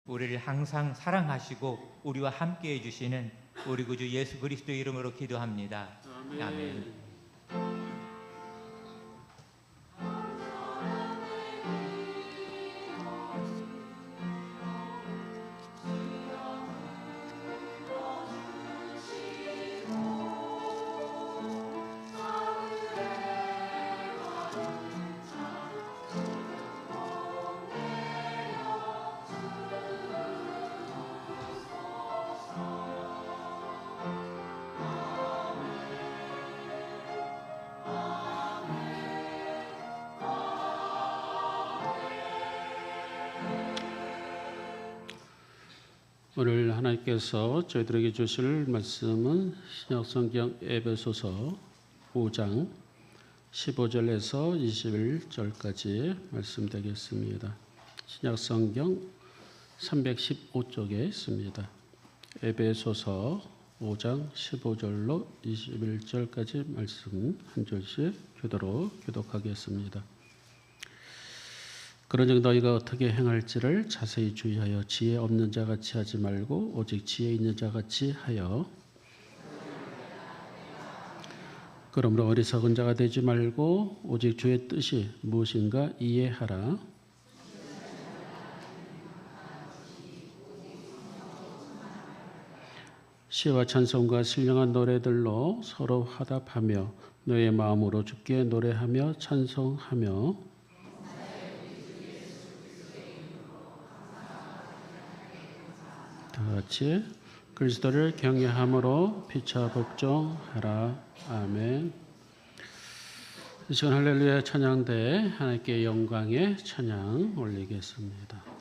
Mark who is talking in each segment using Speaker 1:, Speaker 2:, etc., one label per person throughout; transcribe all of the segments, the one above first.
Speaker 1: 우리를 항상 사랑하시고 우리와 함께 해주시는 우리 구주 예수 그리스도의 이름으로 기도합니다. 아멘.
Speaker 2: 오늘 하나님께서 저희들에게 주실 말씀은 신약성경 에베소서 5장 15절에서 21절까지 말씀되겠습니다. 신약성경 315쪽에 있습니다. 에베소서 5장 15절로 21절까지 말씀 한 절씩 교도로 교독하겠습니다. 그러즉 너희가 어떻게 행할지를 자세히 주의하여 지혜 없는 자같이 하지 말고 오직 지혜 있는 자같이 하여 그러므로 어리석은 자가 되지 말고 오직 주의 뜻이 무엇인가 이해하라. 시와 찬송과 신령한 노래들로 서로 화답하며 너의 마음으로 주께 노래하며 찬송하며 다 같이 그리스도를 경외함으로 피차 복종하라. 아멘. 이 시간 할렐루야 찬양대 하나님께 영광의 찬양 올리겠습니다.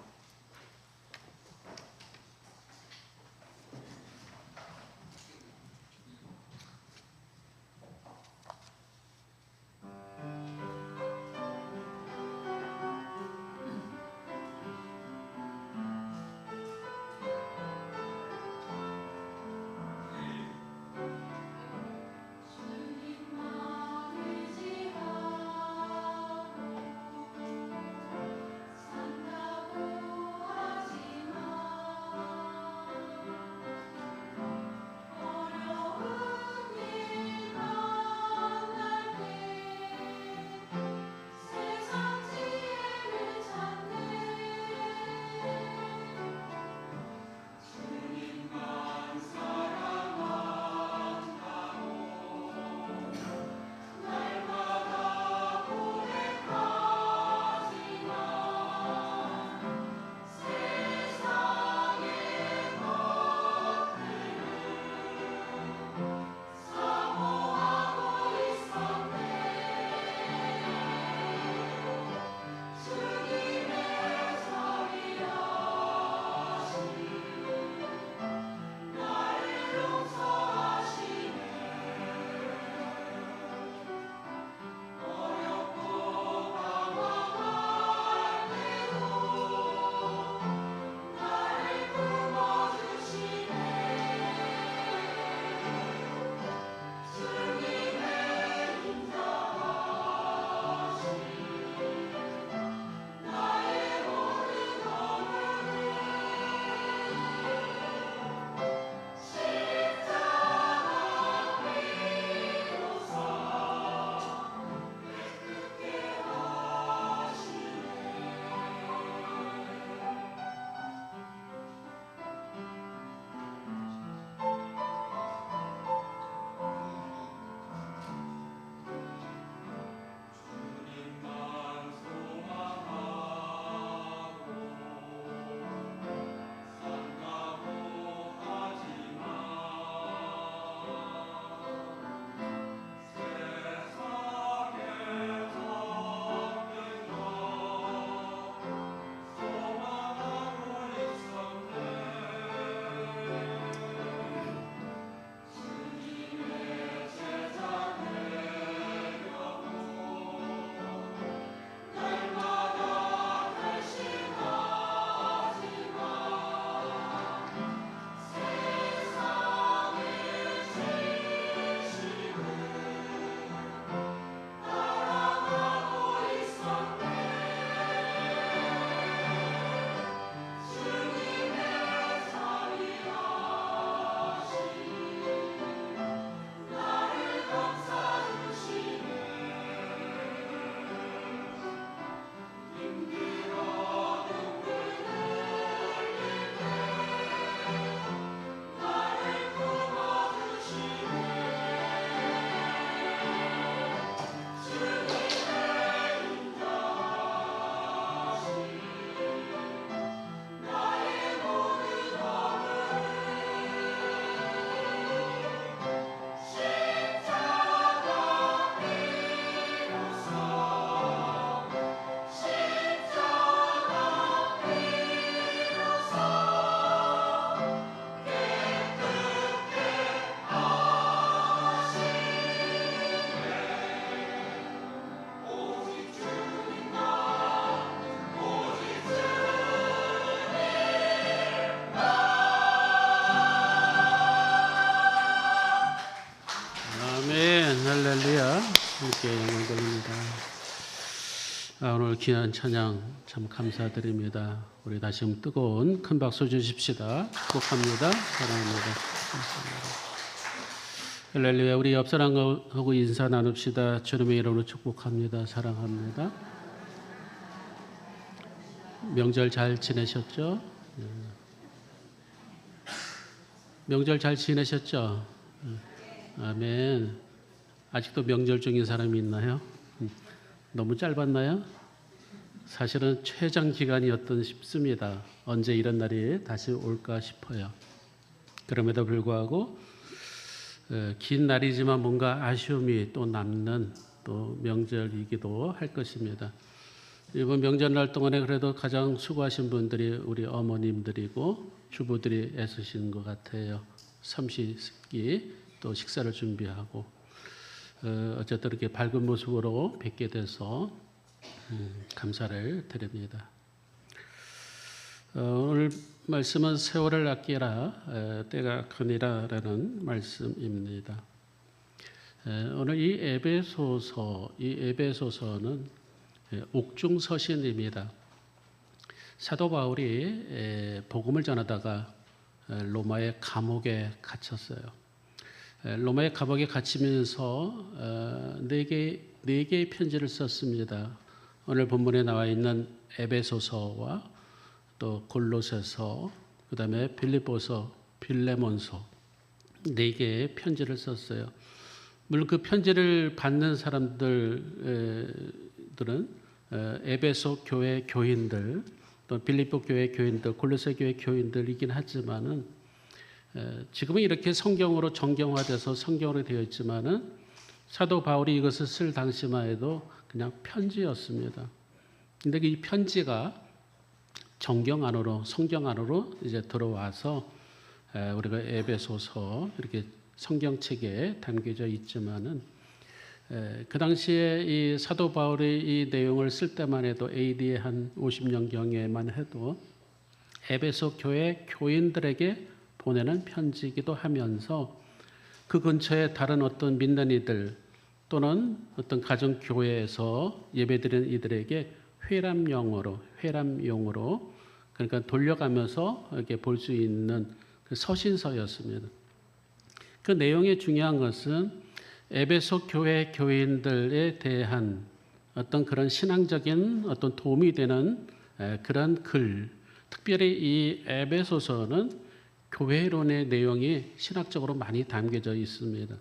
Speaker 3: 산다고
Speaker 2: 주님께 영광 돌립니다. 오늘 귀한 찬양 참 감사드립니다. 우리 다시 한번 뜨거운 큰 박수 주십시다. 축복합니다. 사랑합니다. 할렐루야. 우리 옆 사람하고 인사 나눕시다. 주님의 이름으로 축복합니다. 사랑합니다. 명절 잘 지내셨죠? 명절 잘 지내셨죠? 아멘. 아직도 명절 중인 사람이 있나요? 너무 짧았나요? 사실은 최장 기간이었던 싶습니다. 언제 이런 날이 다시 올까 싶어요. 그럼에도 불구하고 긴 날이지만 뭔가 아쉬움이 또 남는 또 명절이기도 할 것입니다. 이번 명절날 동안에 그래도 가장 수고하신 분들이 우리 어머님들이고 주부들이 애쓰신 것 같아요. 삼시세끼 또 식사를 준비하고 어쨌든 이렇게 밝은 모습으로 뵙게 돼서 감사를 드립니다. 오늘 말씀은 세월을 아끼라 때가 크니라라는 말씀입니다. 오늘 이 에베소서는 옥중서신입니다. 사도 바울이 복음을 전하다가 로마의 감옥에 갇혔어요. 로마의 감옥에 갇히면서 네 개의 편지를 썼습니다. 오늘 본문에 나와 있는 에베소서와 또 골로새서, 그다음에 빌립보서, 빌레몬서 네 개의 편지를 썼어요. 물론 그 편지를 받는 사람들은 에베소 교회 교인들, 또 빌립보 교회 교인들, 골로새 교회 교인들이긴 하지만은 지금은 이렇게 성경으로 정경화돼서 성경으로 되어 있지만은 사도 바울이 이것을 쓸 당시만 해도 그냥 편지였습니다. 근데 이 편지가 정경 안으로, 성경 안으로 이제 들어와서 우리가 에베소서 이렇게 성경책에 담겨져 있지만은 그 당시에 이 사도 바울이 이 내용을 쓸 때만 해도 AD 한 50년경에만 해도 에베소 교회 교인들에게 보내는 편지이기도 하면서 그 근처에 다른 어떤 믿는 또는 어떤 가정교회에서 예배드리는 이들에게 회람용으로 그러니까 돌려가면서 이렇게 볼 수 있는 그 서신서였습니다. 그 내용의 중요한 것은 에베소 교회 교인들에 대한 어떤 그런 신앙적인 어떤 도움이 되는 그런 글, 특별히 이 에베소서는 교회론의 내용이 신학적으로 많이 담겨져 있습니다.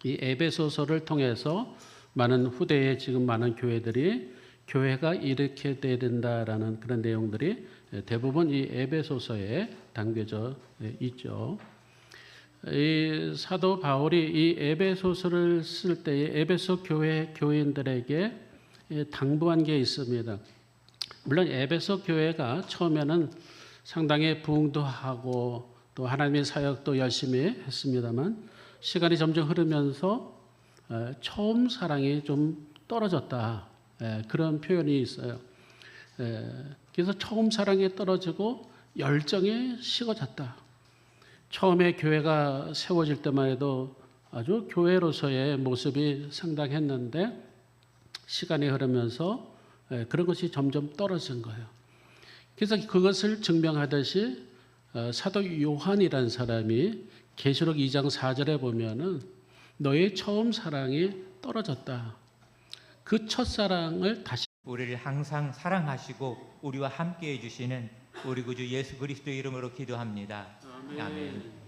Speaker 2: 이 에베소서를 통해서 많은 후대에 지금 많은 교회들이 교회가 이렇게 돼야 된다라는 그런 내용들이 대부분 이 에베소서에 담겨져 있죠. 이 사도 바울이 이 에베소서를 쓸 때에 에베소 교회 교인들에게 당부한 게 있습니다. 물론 에베소 교회가 처음에는 상당히 부흥도 하고 또 하나님의 사역도 열심히 했습니다만 시간이 점점 흐르면서 처음 사랑이 좀 떨어졌다. 그런 표현이 있어요. 그래서 처음 사랑이 떨어지고 열정이 식어졌다. 처음에 교회가 세워질 때만 해도 아주 교회로서의 모습이 상당했는데 시간이 흐르면서 그런 것이 점점 떨어진 거예요. 그래서 그것을 증명하듯이 사도 요한이라는 사람이 계시록 2장 4절에 보면은 너의 처음 사랑이 떨어졌다. 그 첫사랑을 다시
Speaker 1: 우리를 항상 사랑하시고 우리와 함께 해주시는 우리 구주 예수 그리스도의 이름으로 기도합니다. 아멘.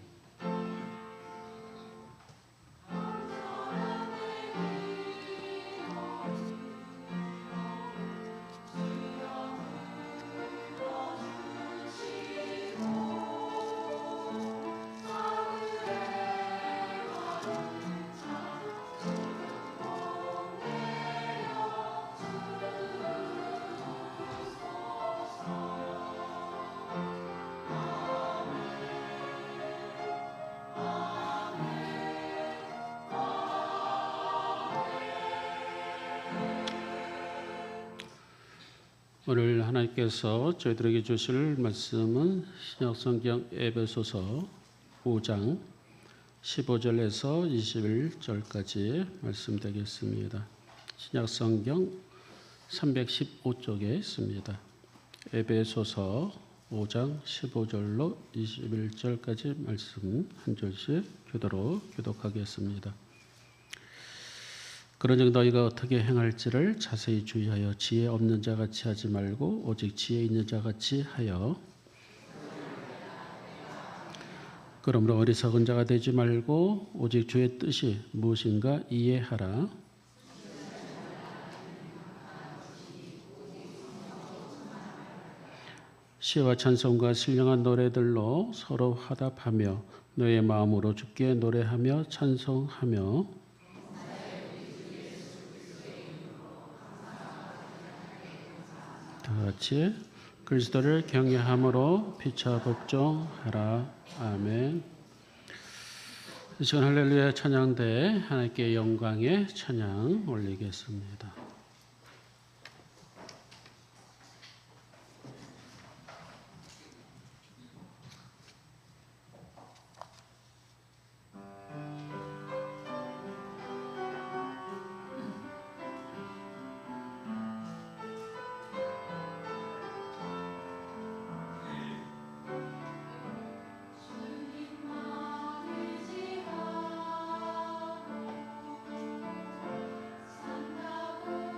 Speaker 2: 오늘 하나님께서 저희들에게 주실 말씀은 신약성경 에베소서 5장 15절에서 21절까지 말씀되겠습니다. 신약성경 315쪽에 있습니다. 에베소서 5장 15절로 21절까지 말씀 한 절씩 교도로 교독하겠습니다. 그러즉 너희가 어떻게 행할지를 자세히 주의하여 지혜 없는 자같이 하지 말고 오직 지혜 있는 자같이 하여 그러므로 어리석은 자가 되지 말고 오직 주의 뜻이 무엇인가 이해하라. 시와 찬송과 신령한 노래들로 서로 화답하며 너의 마음으로 주께 노래하며 찬송하며 다 같이 그리스도를 경외함으로 피차 복종하라. 아멘. 이 시간 할렐루야 찬양대 하나님께 영광의 찬양 올리겠습니다.
Speaker 3: 산다고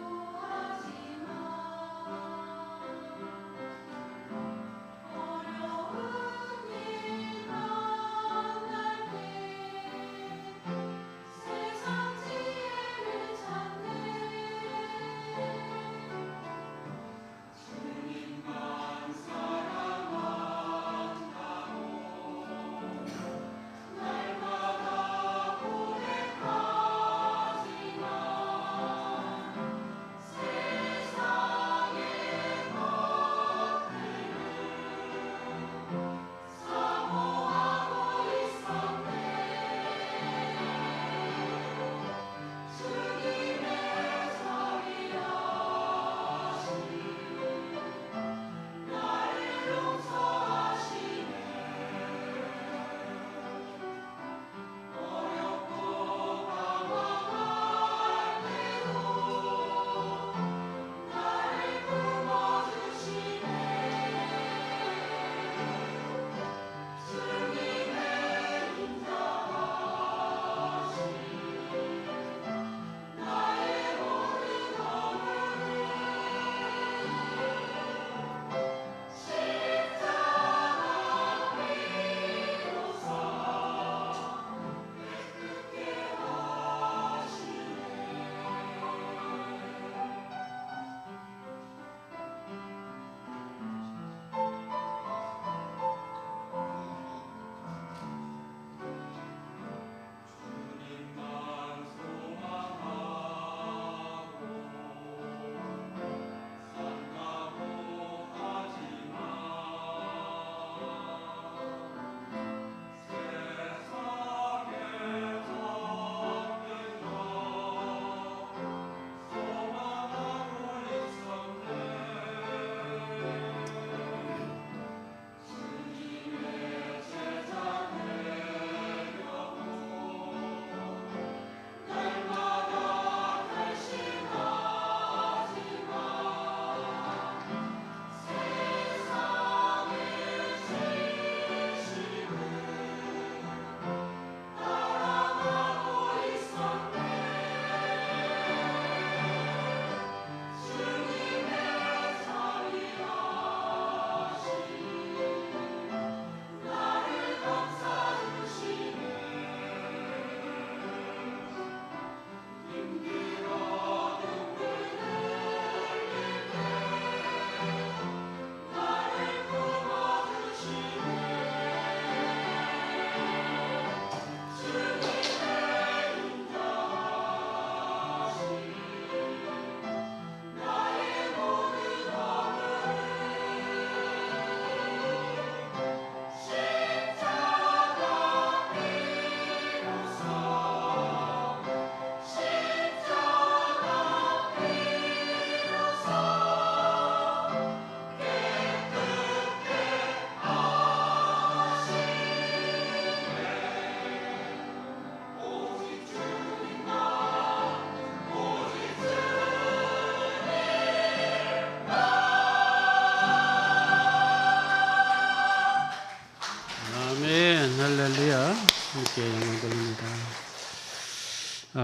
Speaker 2: 할렐루야. 함께 영광 돌립니다.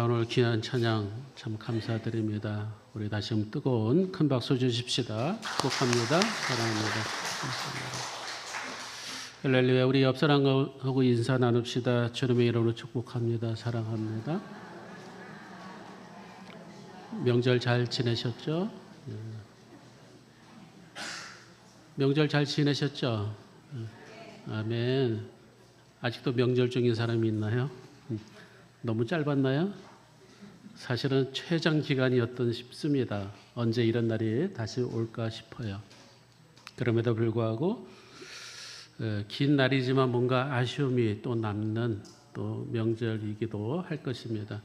Speaker 2: 오늘 귀한 찬양 참 감사드립니다. 우리 다시 한번 뜨거운 큰 박수 주십시다. 축복합니다. 사랑합니다. 할렐루야. 우리 옆 사람하고 인사 나눕시다. 주님의 이름으로 축복합니다. 사랑합니다. 명절 잘 지내셨죠? 명절 잘 지내셨죠? 아멘. 아직도 명절 중인 사람이 있나요? 너무 짧았나요? 사실은 최장 기간이었던 싶습니다. 언제 이런 날이 다시 올까 싶어요. 그럼에도 불구하고 긴 날이지만 뭔가 아쉬움이 또 남는 또 명절이기도 할 것입니다.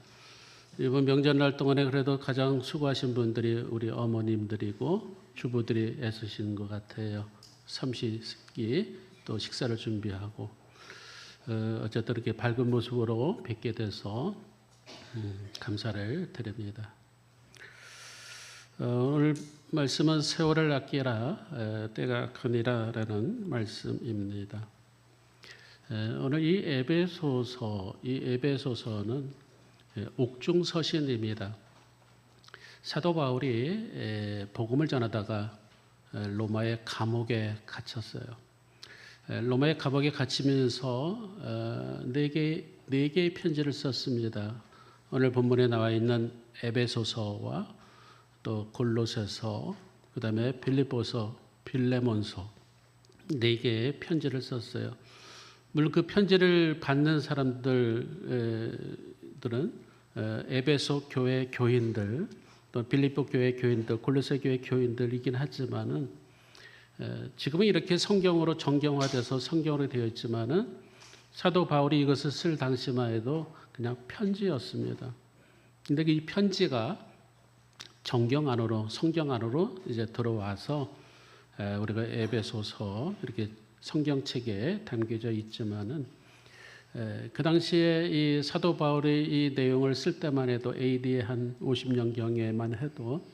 Speaker 2: 이번 명절날 동안에 그래도 가장 수고하신 분들이 우리 어머님들이고 주부들이 애쓰신 것 같아요. 삼시세끼 또 식사를 준비하고 어쨌든 이렇게 밝은 모습으로 뵙게 돼서 감사를 드립니다. 오늘 말씀은 세월을 아끼라 때가 크니라라는 말씀입니다. 오늘 이 에베소서는 옥중서신입니다. 사도 바울이 복음을 전하다가 로마의 감옥에 갇혔어요. 로마의 감옥에 갇히면서 네 개의 편지를 썼습니다. 오늘 본문에 나와 있는 에베소서와 또 골로새서, 그 다음에 빌립보서, 빌레몬서 네 개의 편지를 썼어요. 물론 그 편지를 받는 사람들은 에베소 교회 교인들, 또 빌립보 교회 교인들, 골로새 교회 교인들이긴 하지만은 지금은 이렇게 성경으로 정경화돼서 성경으로 되어 있지만은 사도 바울이 이것을 쓸 당시만 해도 그냥 편지였습니다. 근데 이 편지가 정경 안으로, 성경 안으로 이제 들어와서 우리가 에베소서 이렇게 성경책에 담겨져 있지만은 그 당시에 이 사도 바울이 이 내용을 쓸 때만 해도 AD 한 50년경에만 해도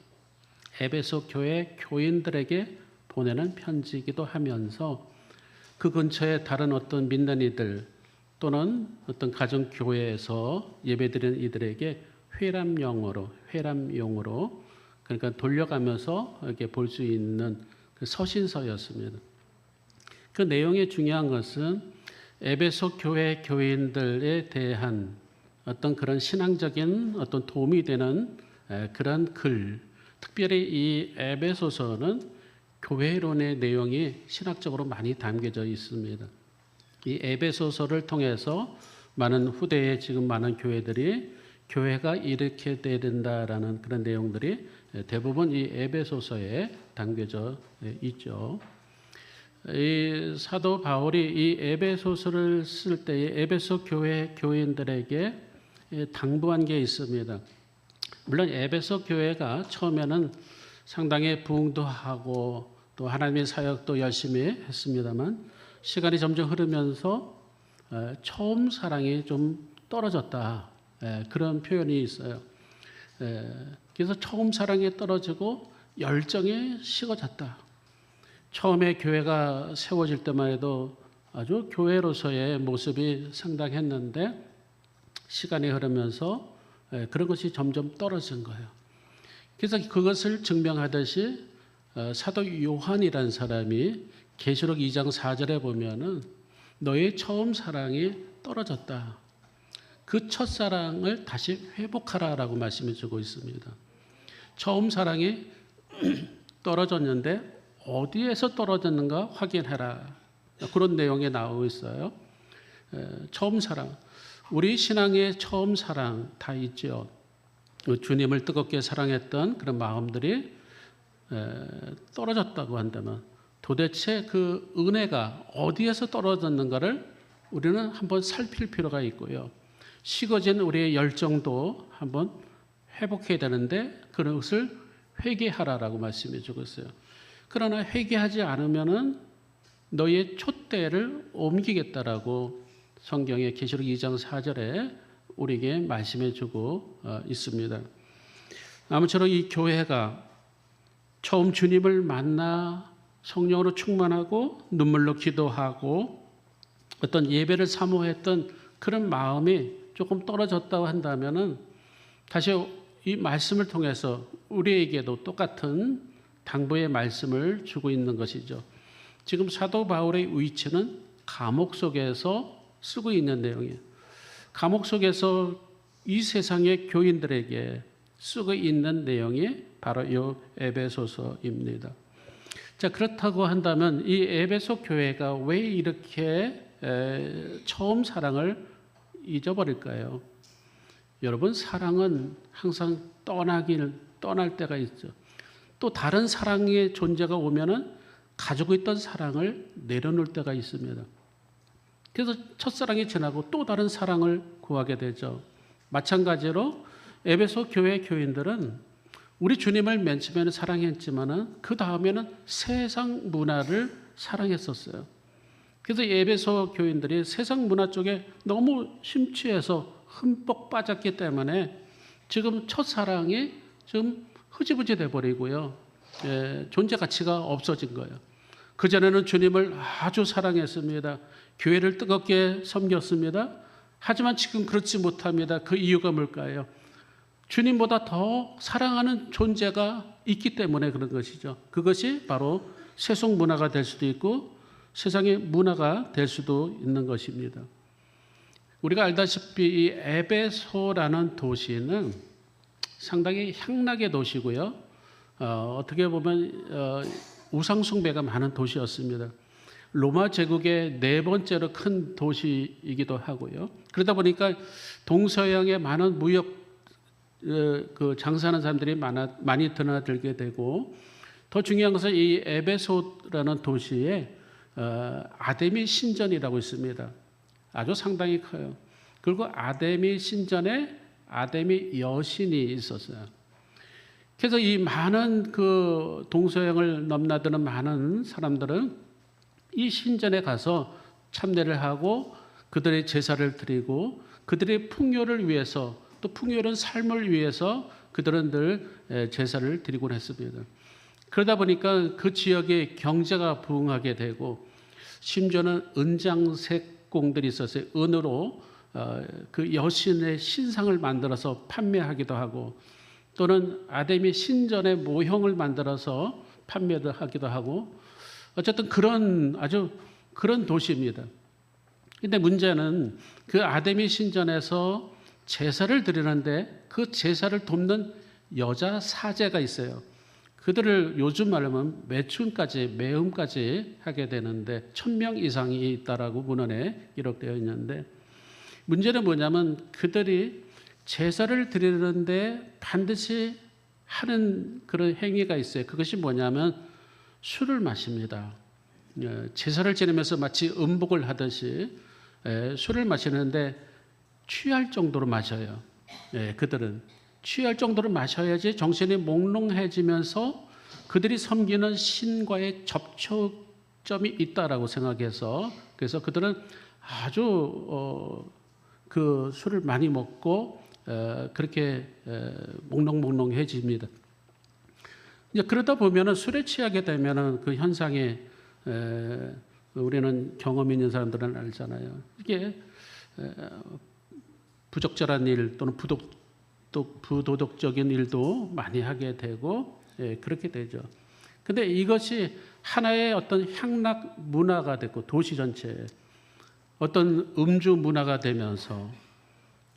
Speaker 2: 에베소 교회 교인들에게 보내는 편지이기도 하면서 그 근처에 다른 어떤 믿는 또는 어떤 가정교회에서 예배드리는 이들에게 회람용으로 그러니까 돌려가면서 이렇게 볼 수 있는 그 서신서였습니다. 그 내용의 중요한 것은 에베소 교회 교인들에 대한 어떤 그런 신앙적인 어떤 도움이 되는 그런 글, 특별히 이 에베소서는 교회론의 내용이 신학적으로 많이 담겨져 있습니다. 이 에베소서를 통해서 많은 후대에 지금 많은 교회들이 교회가 이렇게 돼야 된다라는 그런 내용들이 대부분 이 에베소서에 담겨져 있죠. 이 사도 바울이 이 에베소서를 쓸 때에 에베소 교회 교인들에게 당부한 게 있습니다. 물론 에베소 교회가 처음에는 상당히 부흥도 하고 또 하나님의 사역도 열심히 했습니다만 시간이 점점 흐르면서 처음 사랑이 좀 떨어졌다. 그런 표현이 있어요. 그래서 처음 사랑이 떨어지고 열정이 식어졌다. 처음에 교회가 세워질 때만 해도 아주 교회로서의 모습이 상당했는데 시간이 흐르면서 그런 것이 점점 떨어진 거예요. 그래서 그것을 증명하듯이 사도 요한이라는 사람이 계시록 2장 4절에 보면은 너의 처음 사랑이 떨어졌다. 그 첫사랑을 다시 회복하라라고 말씀해 주고 있습니다. 처음 사랑이 떨어졌는데 어디에서 떨어졌는가 확인해라. 그런 내용이 나오고 있어요. 처음 사랑. 우리 신앙의 처음 사랑 다 있죠. 주님을 뜨겁게 사랑했던 그런 마음들이 떨어졌다고 한다면 도대체 그 은혜가 어디에서 떨어졌는가를 우리는 한번 살필 필요가 있고요. 식어진 우리의 열정도 한번 회복해야 되는데 그것을 회개하라라고 말씀해 주고 있어요. 그러나 회개하지 않으면은 너의 촛대를 옮기겠다라고 성경의 계시록 2장 4절에 우리에게 말씀해 주고 있습니다. 아무쪼록 이 교회가 처음 주님을 만나 성령으로 충만하고 눈물로 기도하고 어떤 예배를 사모했던 그런 마음이 조금 떨어졌다고 한다면은 다시 이 말씀을 통해서 우리에게도 똑같은 당부의 말씀을 주고 있는 것이죠. 지금 사도 바울의 위치는 감옥 속에서 쓰고 있는 내용이에요. 감옥 속에서 이 세상의 교인들에게 쓰고 있는 내용이 바로 이 에베소서입니다. 자, 그렇다고 한다면 이 에베소 교회가 왜 이렇게 처음 사랑을 잊어버릴까요? 여러분, 사랑은 항상 떠날 때가 있죠. 또 다른 사랑의 존재가 오면은 가지고 있던 사랑을 내려놓을 때가 있습니다. 그래서 첫사랑이 지나고 또 다른 사랑을 구하게 되죠. 마찬가지로 에베소 교회 교인들은 우리 주님을 맨 처음에는 사랑했지만은 그 다음에는 세상 문화를 사랑했었어요. 그래서 에베소 교인들이 세상 문화 쪽에 너무 심취해서 흠뻑 빠졌기 때문에 지금 첫사랑이 좀 흐지부지 돼버리고요. 존재 가치가 없어진 거예요. 그전에는 주님을 아주 사랑했습니다. 교회를 뜨겁게 섬겼습니다. 하지만 지금 그렇지 못합니다. 그 이유가 뭘까요? 주님보다 더 사랑하는 존재가 있기 때문에 그런 것이죠. 그것이 바로 세속 문화가 될 수도 있고 세상의 문화가 될 수도 있는 것입니다. 우리가 알다시피 이 에베소라는 도시는 상당히 향락의 도시고요. 어떻게 보면 우상 숭배가 많은 도시였습니다. 로마 제국의 네 번째로 큰 도시이기도 하고요. 그러다 보니까 동서양의 많은 무역 그 장사하는 사람들이 많이 드나들게 되고, 더 중요한 것은 이 에베소라는 도시에 아데미 신전이라고 있습니다. 아주 상당히 커요. 그리고 아데미 신전에 아데미 여신이 있었어요. 그래서 이 많은 그 동서양을 넘나드는 많은 사람들은 이 신전에 가서 참배를 하고 그들의 제사를 드리고 그들의 풍요를 위해서, 또 풍요로운 삶을 위해서 그들은 늘 제사를 드리곤 했습니다. 그러다 보니까 그 지역의 경제가 부흥하게 되고, 심지어는 은장색공들이 있었어요. 은으로 그 여신의 신상을 만들어서 판매하기도 하고, 또는 아데미 신전의 모형을 만들어서 판매도 하기도 하고, 어쨌든 그런 도시입니다. 근데 문제는 그 아데미 신전에서 제사를 드리는데 그 제사를 돕는 여자 사제가 있어요. 그들을 요즘 말로 하면 매음까지 하게 되는데 1000명 이상이 있다라고 문헌에 기록되어 있는데, 문제는 뭐냐면 그들이 제사를 드리는데 반드시 하는 그런 행위가 있어요. 그것이 뭐냐면 술을 마십니다. 제사를 지내면서 마치 음복을 하듯이 술을 마시는데 취할 정도로 마셔요. 그들은 취할 정도로 마셔야지 정신이 몽롱해지면서 그들이 섬기는 신과의 접촉점이 있다라고 생각해서, 그래서 그들은 아주 그 술을 많이 먹고 그렇게 몽롱몽롱해집니다. 이제 그러다 보면은 술에 취하게 되면은 그 현상에 우리는 경험 있는 사람들은 알잖아요. 이게 부적절한 일 또는 부도덕적인 일도 많이 하게 되고 그렇게 되죠. 근데 이것이 하나의 어떤 향락 문화가 됐고 도시 전체에 어떤 음주 문화가 되면서,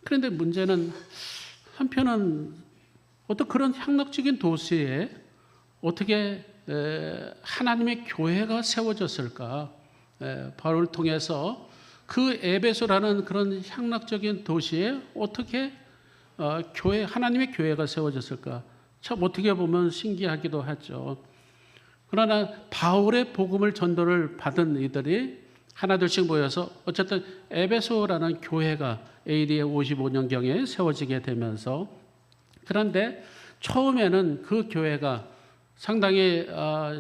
Speaker 2: 그런데 문제는 한편은 어떤 그런 향락적인 도시에 어떻게 하나님의 교회가 세워졌을까? 바울을 통해서 그 에베소라는 그런 향락적인 도시에 어떻게 하나님의 교회가 세워졌을까? 참 어떻게 보면 신기하기도 하죠. 그러나 바울의 복음을 전도를 받은 이들이 하나둘씩 모여서 어쨌든 에베소라는 교회가 AD 55년경에 세워지게 되면서, 그런데 처음에는 그 교회가 상당히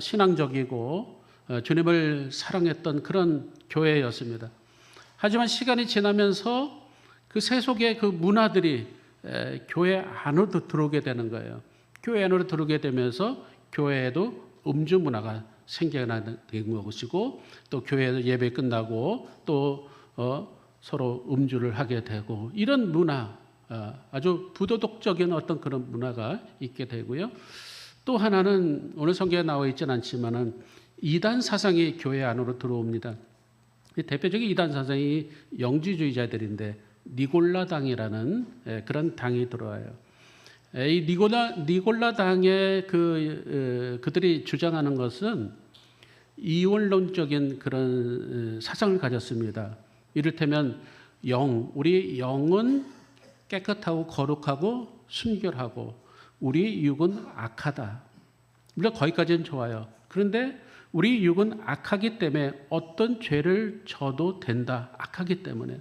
Speaker 2: 신앙적이고 주님을 사랑했던 그런 교회였습니다. 하지만 시간이 지나면서 그 세속의 그 문화들이 교회 안으로 들어오게 되는 거예요. 교회 안으로 들어오게 되면서 교회에도 음주 문화가 생겨나는 것이고 또 교회 예배 끝나고 또 서로 음주를 하게 되고 이런 문화, 아주 부도덕적인 어떤 그런 문화가 있게 되고요. 또 하나는 오늘 성경에 나와 있지는 않지만은 이단 사상이 교회 안으로 들어옵니다. 대표적인 이단 사상이 영지주의자들인데 니골라당이라는 그런 당이 들어와요. 이 니골라당의 그들이 주장하는 것은 이원론적인 그런 사상을 가졌습니다. 이를테면 우리 영은 깨끗하고 거룩하고 순결하고 우리 육은 악하다. 물론 거기까지는 좋아요. 그런데 우리 육은 악하기 때문에 어떤 죄를 져도 된다. 악하기 때문에.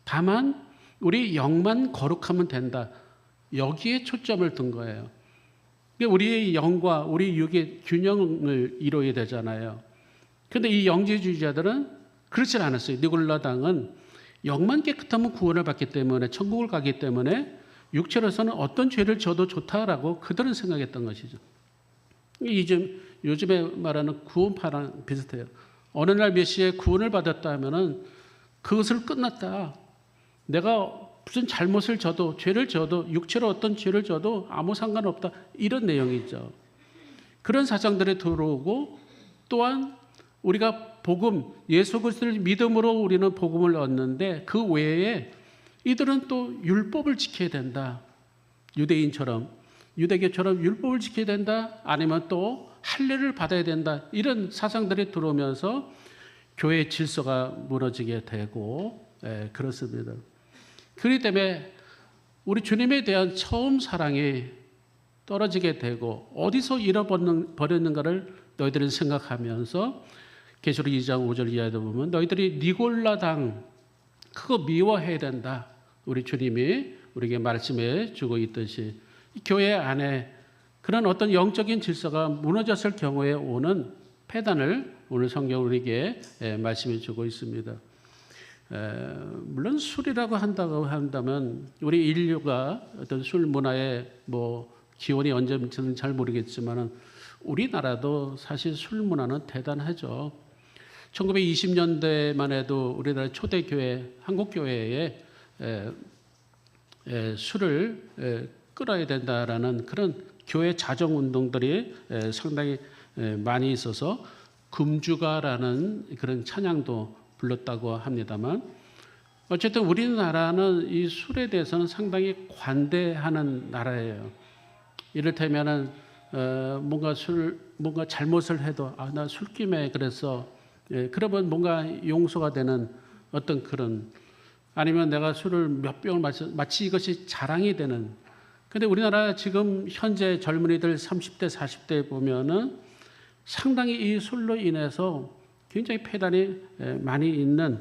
Speaker 2: 다만 우리 영만 거룩하면 된다. 여기에 초점을 둔 거예요. 우리의 영과 우리 육의 균형을 이루어야 되잖아요. 그런데 이 영지주의자들은 그렇지 않았어요. 니골라당은 영만 깨끗하면 구원을 받기 때문에 천국을 가기 때문에 육체로서는 어떤 죄를 져도 좋다라고 그들은 생각했던 것이죠. 요즘에 말하는 구원파랑 비슷해요. 어느 날 몇 시에 구원을 받았다 하면은 그것을 끝났다. 내가 무슨 잘못을 져도 죄를 져도 육체로 어떤 죄를 져도 아무 상관없다. 이런 내용이죠. 그런 사상들이 들어오고 또한 우리가 복음, 예수 그리스도를 믿음으로 우리는 복음을 얻는데 그 외에 이들은 또 율법을 지켜야 된다. 유대교처럼 율법을 지켜야 된다. 아니면 또 할례를 받아야 된다. 이런 사상들이 들어오면서 교회의 질서가 무너지게 되고 그렇습니다. 그렇기 때문에 우리 주님에 대한 처음 사랑이 떨어지게 되고 어디서 잃어버렸는가를 너희들은 생각하면서 계시록 2장 5절 이하에도 보면 너희들이 니골라당 그거 미워해야 된다. 우리 주님이 우리에게 말씀해 주고 있듯이 교회 안에 그런 어떤 영적인 질서가 무너졌을 경우에 오는 폐단을 오늘 성경 우리에게 말씀해 주고 있습니다. 물론 술이라고 한다면 우리 인류가 어떤 술 문화의 기원이 언제부터는 잘 모르겠지만 우리나라도 사실 술 문화는 대단하죠. 1920년대만 해도 우리나라 초대교회, 한국교회에 술을 끊어야 된다라는 그런 교회 자정운동들이 상당히 많이 있어서 금주가라는 그런 찬양도 불렀다고 합니다만 어쨌든 우리나라는 이 술에 대해서는 상당히 관대하는 나라예요. 이를테면은 뭔가 잘못을 해도 나 술김에 그래서 그러면 뭔가 용서가 되는 어떤 그런 아니면 내가 술을 몇 병을 마치 이것이 자랑이 되는. 근데 우리나라 지금 현재 젊은이들 30대 40대 보면은 상당히 이 술로 인해서 굉장히 폐단이 많이 있는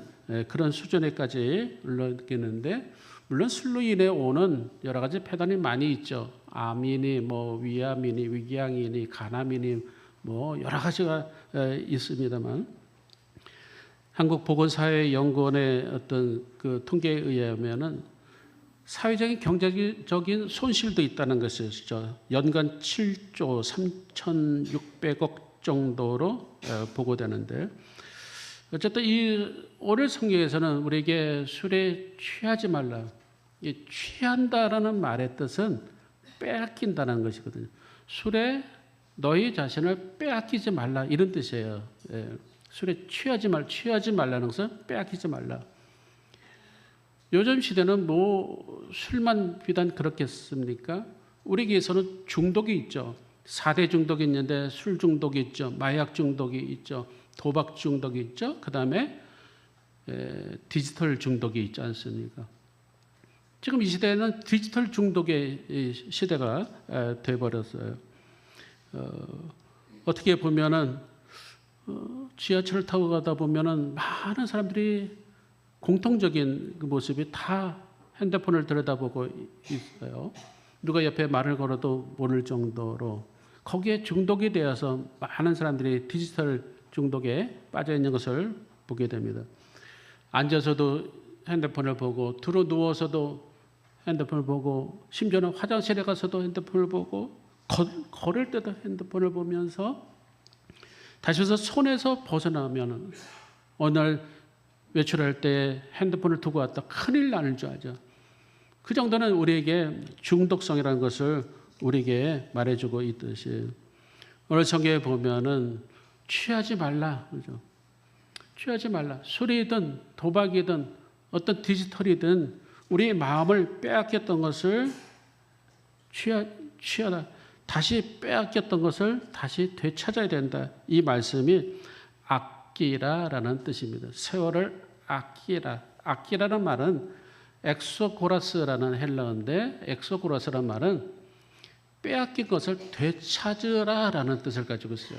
Speaker 2: 그런 수준에까지 올라가는데 물론 술로 인해 오는 여러 가지 폐단이 많이 있죠. 암이니 위암이니 위궤양이니 간암이니 여러 가지가 있습니다만 한국보건사회연구원의 어떤 그 통계에 의하면은 사회적인 경제적인 손실도 있다는 것이죠. 연간 7조 3,600억 정도로 보고되는데 어쨌든 이 오늘 성경에서는 우리에게 술에 취하지 말라. 이 취한다라는 말의 뜻은 빼앗긴다는 것이거든요. 술에 너희 자신을 빼앗기지 말라 이런 뜻이에요. 술에 취하지 말라는 것은 빼앗기지 말라. 요즘 시대는 술만 비단 그렇겠습니까? 우리에게서는 중독이 있죠. 4대 중독이 있는데 술 중독이 있죠. 마약 중독이 있죠. 도박 중독이 있죠. 그 다음에 디지털 중독이 있지 않습니까? 지금 이 시대는 디지털 중독의 시대가 되어버렸어요. 어떻게 보면은 지하철을 타고 가다 보면은 많은 사람들이 공통적인 그 모습이 다 핸드폰을 들여다보고 있어요. 누가 옆에 말을 걸어도 모를 정도로 거기에 중독이 되어서 많은 사람들이 디지털 중독에 빠져 있는 것을 보게 됩니다. 앉아서도 핸드폰을 보고 들어 누워서도 핸드폰을 보고 심지어는 화장실에 가서도 핸드폰을 보고 걸을 때도 핸드폰을 보면서 다시 해서 손에서 벗어나면 어느 날 외출할 때 핸드폰을 두고 왔다 큰일 나는 줄 알죠. 그 정도는 우리에게 중독성이라는 것을 우리에게 말해주고 있듯이 오늘 성경에 보면은 취하지 말라, 그죠? 취하지 말라. 술이든 도박이든 어떤 디지털이든 우리의 마음을 빼앗겼던 것을 취하다. 다시 빼앗겼던 것을 다시 되찾아야 된다. 이 말씀이 아끼라라는 뜻입니다. 세월을 아끼라. 아끼라는 말은 엑소고라스라는 헬라어인데 엑소고라스라는 말은 빼앗긴 것을 되찾으라라는 뜻을 가지고 있어요.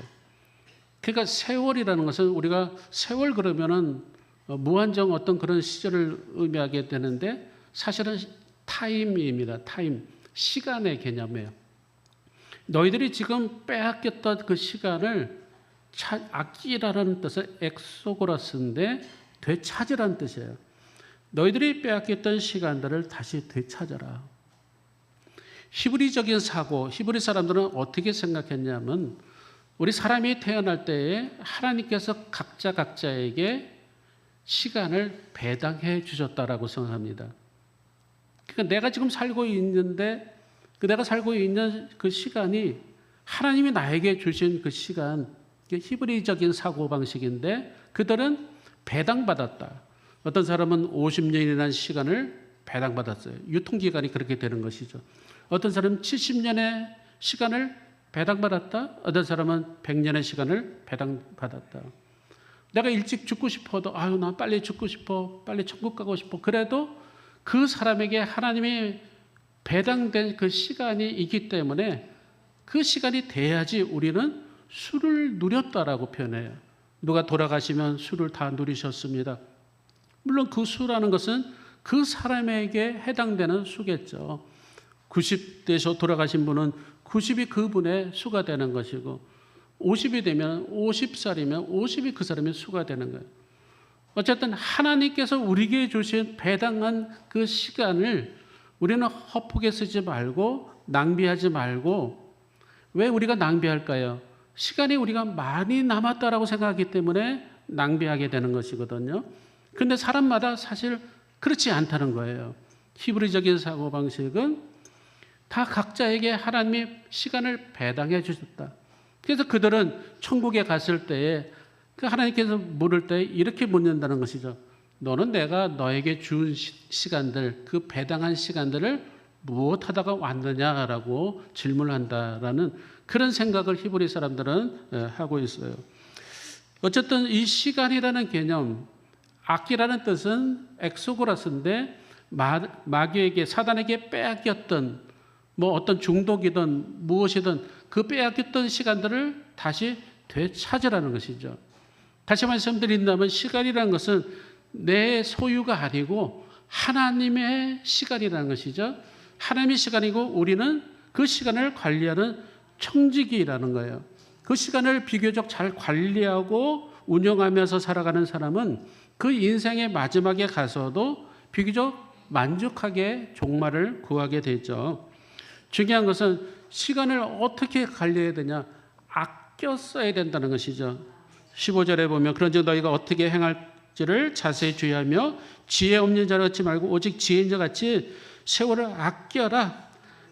Speaker 2: 그러니까 세월이라는 것은 우리가 세월 그러면은 무한정 어떤 그런 시절을 의미하게 되는데 사실은 타임입니다. 타임. 시간의 개념이에요. 너희들이 지금 빼앗겼던 그 시간을 아끼라는 뜻은 엑소고라스인데 되찾으라는 뜻이에요. 너희들이 빼앗겼던 시간들을 다시 되찾아라. 히브리적인 사고, 히브리 사람들은 어떻게 생각했냐면 우리 사람이 태어날 때에 하나님께서 각자에게 시간을 배당해 주셨다라고 생각합니다. 그러니까 내가 지금 살고 있는데 내가 살고 있는 그 시간이 하나님이 나에게 주신 그 시간, 히브리적인 사고방식인데 그들은 배당받았다. 어떤 사람은 50년이라는 시간을 배당받았어요. 유통기간이 그렇게 되는 것이죠. 어떤 사람은 70년의 시간을 배당받았다. 어떤 사람은 100년의 시간을 배당받았다. 내가 일찍 죽고 싶어도 아유 나 빨리 죽고 싶어. 빨리 천국 가고 싶어. 그래도 그 사람에게 하나님이 배당된 그 시간이 있기 때문에 그 시간이 돼야지 우리는 술을 누렸다라고 표현해요. 누가 돌아가시면 술을 다 누리셨습니다. 물론 그 수라는 것은 그 사람에게 해당되는 수겠죠. 90대에서 돌아가신 분은 90이 그분의 수가 되는 것이고 50이 되면 50살이면 50이 그 사람의 수가 되는 거예요. 어쨌든 하나님께서 우리에게 주신 배당한 그 시간을 우리는 헛되게 쓰지 말고 낭비하지 말고 왜 우리가 낭비할까요? 시간이 우리가 많이 남았다라고 생각하기 때문에 낭비하게 되는 것이거든요. 그런데 사람마다 사실 그렇지 않다는 거예요. 히브리적인 사고방식은 다 각자에게 하나님이 시간을 배당해 주셨다. 그래서 그들은 천국에 갔을 때에 그 하나님께서 물을 때 이렇게 묻는다는 것이죠. 너는 내가 너에게 준 시간들, 그 배당한 시간들을 무엇하다가 왔느냐라고 질문한다라는 그런 생각을 히브리 사람들은 하고 있어요. 어쨌든 이 시간이라는 개념, 악기라는 뜻은 엑소고라스인데 마귀에게 사단에게 빼앗겼던 뭐 어떤 중독이든 무엇이든 그 빼앗겼던 시간들을 다시 되찾으라는 것이죠. 다시 말씀드린다면 시간이라는 것은 내 소유가 아니고 하나님의 시간이라는 것이죠. 하나님의 시간이고 우리는 그 시간을 관리하는 청지기라는 거예요. 그 시간을 비교적 잘 관리하고 운영하면서 살아가는 사람은 그 인생의 마지막에 가서도 비교적 만족하게 종말을 구하게 되죠. 중요한 것은 시간을 어떻게 관리해야 되냐? 아껴 써야 된다는 것이죠. 15절에 보면 그런즉 너희가 어떻게 행할지를 자세히 주의하며 지혜 없는 자 같지 말고 오직 지혜인 자 같이 세월을 아껴라.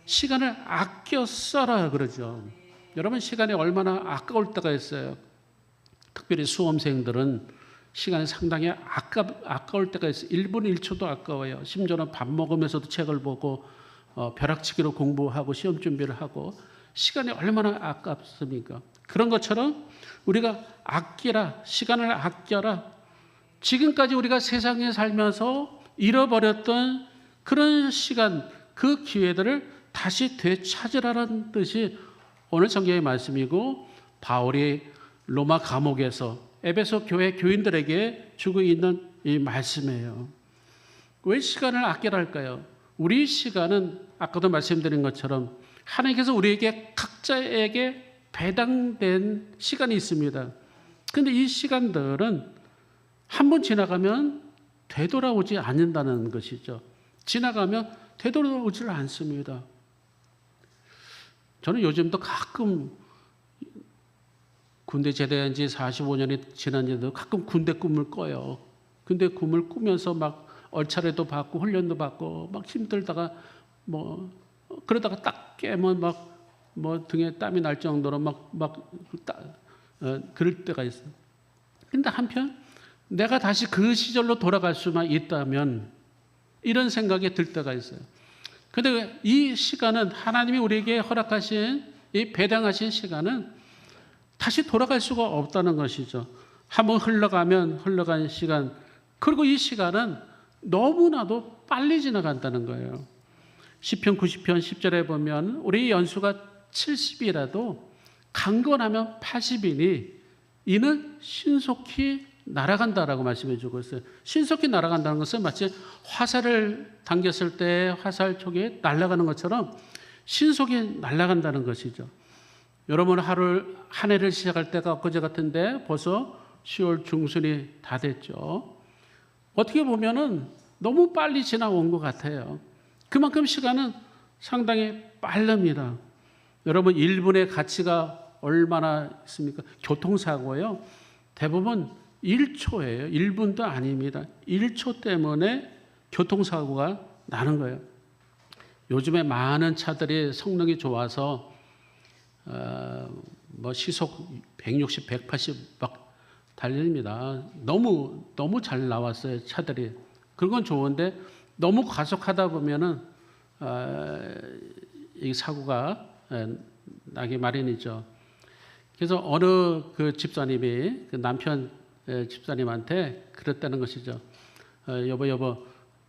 Speaker 2: 시간을 아껴 써라 그러죠. 여러분 시간이 얼마나 아까울 때가 있어요. 특별히 수험생들은 시간이 상당히 아까울 때가 있어요. 1분 1초도 아까워요. 심지어는 밥 먹으면서도 책을 보고 벼락치기로 공부하고 시험 준비를 하고 시간이 얼마나 아깝습니까? 그런 것처럼 우리가 아끼라, 시간을 아껴라. 지금까지 우리가 세상에 살면서 잃어버렸던 그런 시간, 그 기회들을 다시 되찾으라는 뜻이 오늘 성경의 말씀이고 바울이 로마 감옥에서 에베소 교회 교인들에게 주고 있는 이 말씀이에요. 왜 시간을 아끼라 할까요? 우리 시간은 아까도 말씀드린 것처럼 하나님께서 우리에게 각자에게 배당된 시간이 있습니다. 그런데 이 시간들은 한 번 지나가면 되돌아오지 않는다는 것이죠. 지나가면 되돌아오질 않습니다. 저는 요즘도 가끔 군대 제대한 지 45년이 지났는데도 가끔 군대 꿈을 꿔요. 군대 꿈을 꾸면서 막 얼차례도 받고 훈련도 받고 막 힘들다가 뭐 그러다가 딱 깨면 막 뭐 등에 땀이 날 정도로 그럴 때가 있어요. 근데 한편 내가 다시 그 시절로 돌아갈 수만 있다면 이런 생각이 들 때가 있어요. 근데 이 시간은 하나님이 우리에게 허락하신 이 배당하신 시간은 다시 돌아갈 수가 없다는 것이죠. 한번 흘러간 시간, 그리고 이 시간은 너무나도 빨리 지나간다는 거예요. 시편 90편 10절에 보면 우리 연수가 70이라도 강건하면 80이니 이는 신속히 날아간다라고 말씀해 주고 있어요. 신속히 날아간다는 것은 마치 화살을 당겼을 때 화살촉이 날아가는 것처럼 신속히 날아간다는 것이죠. 여러분 한 해를 시작할 때가 엊그제 같은데 벌써 10월 중순이 다 됐죠. 어떻게 보면은 너무 빨리 지나온 것 같아요. 그만큼 시간은 상당히 빠릅니다. 여러분 1분의 가치가 얼마나 있습니까? 교통사고요. 대부분 1초예요. 1분도 아닙니다. 1초 때문에 교통사고가 나는 거예요. 요즘에 많은 차들이 성능이 좋아서 시속 160, 180 막 달립니다. 너무 잘 나왔어요, 차들이. 그건 좋은데 너무 과속하다 보면은 이 사고가 나기 마련이죠. 그래서 어느 그 집사님이 그 남편 집사님한테 그랬다는 것이죠. 여보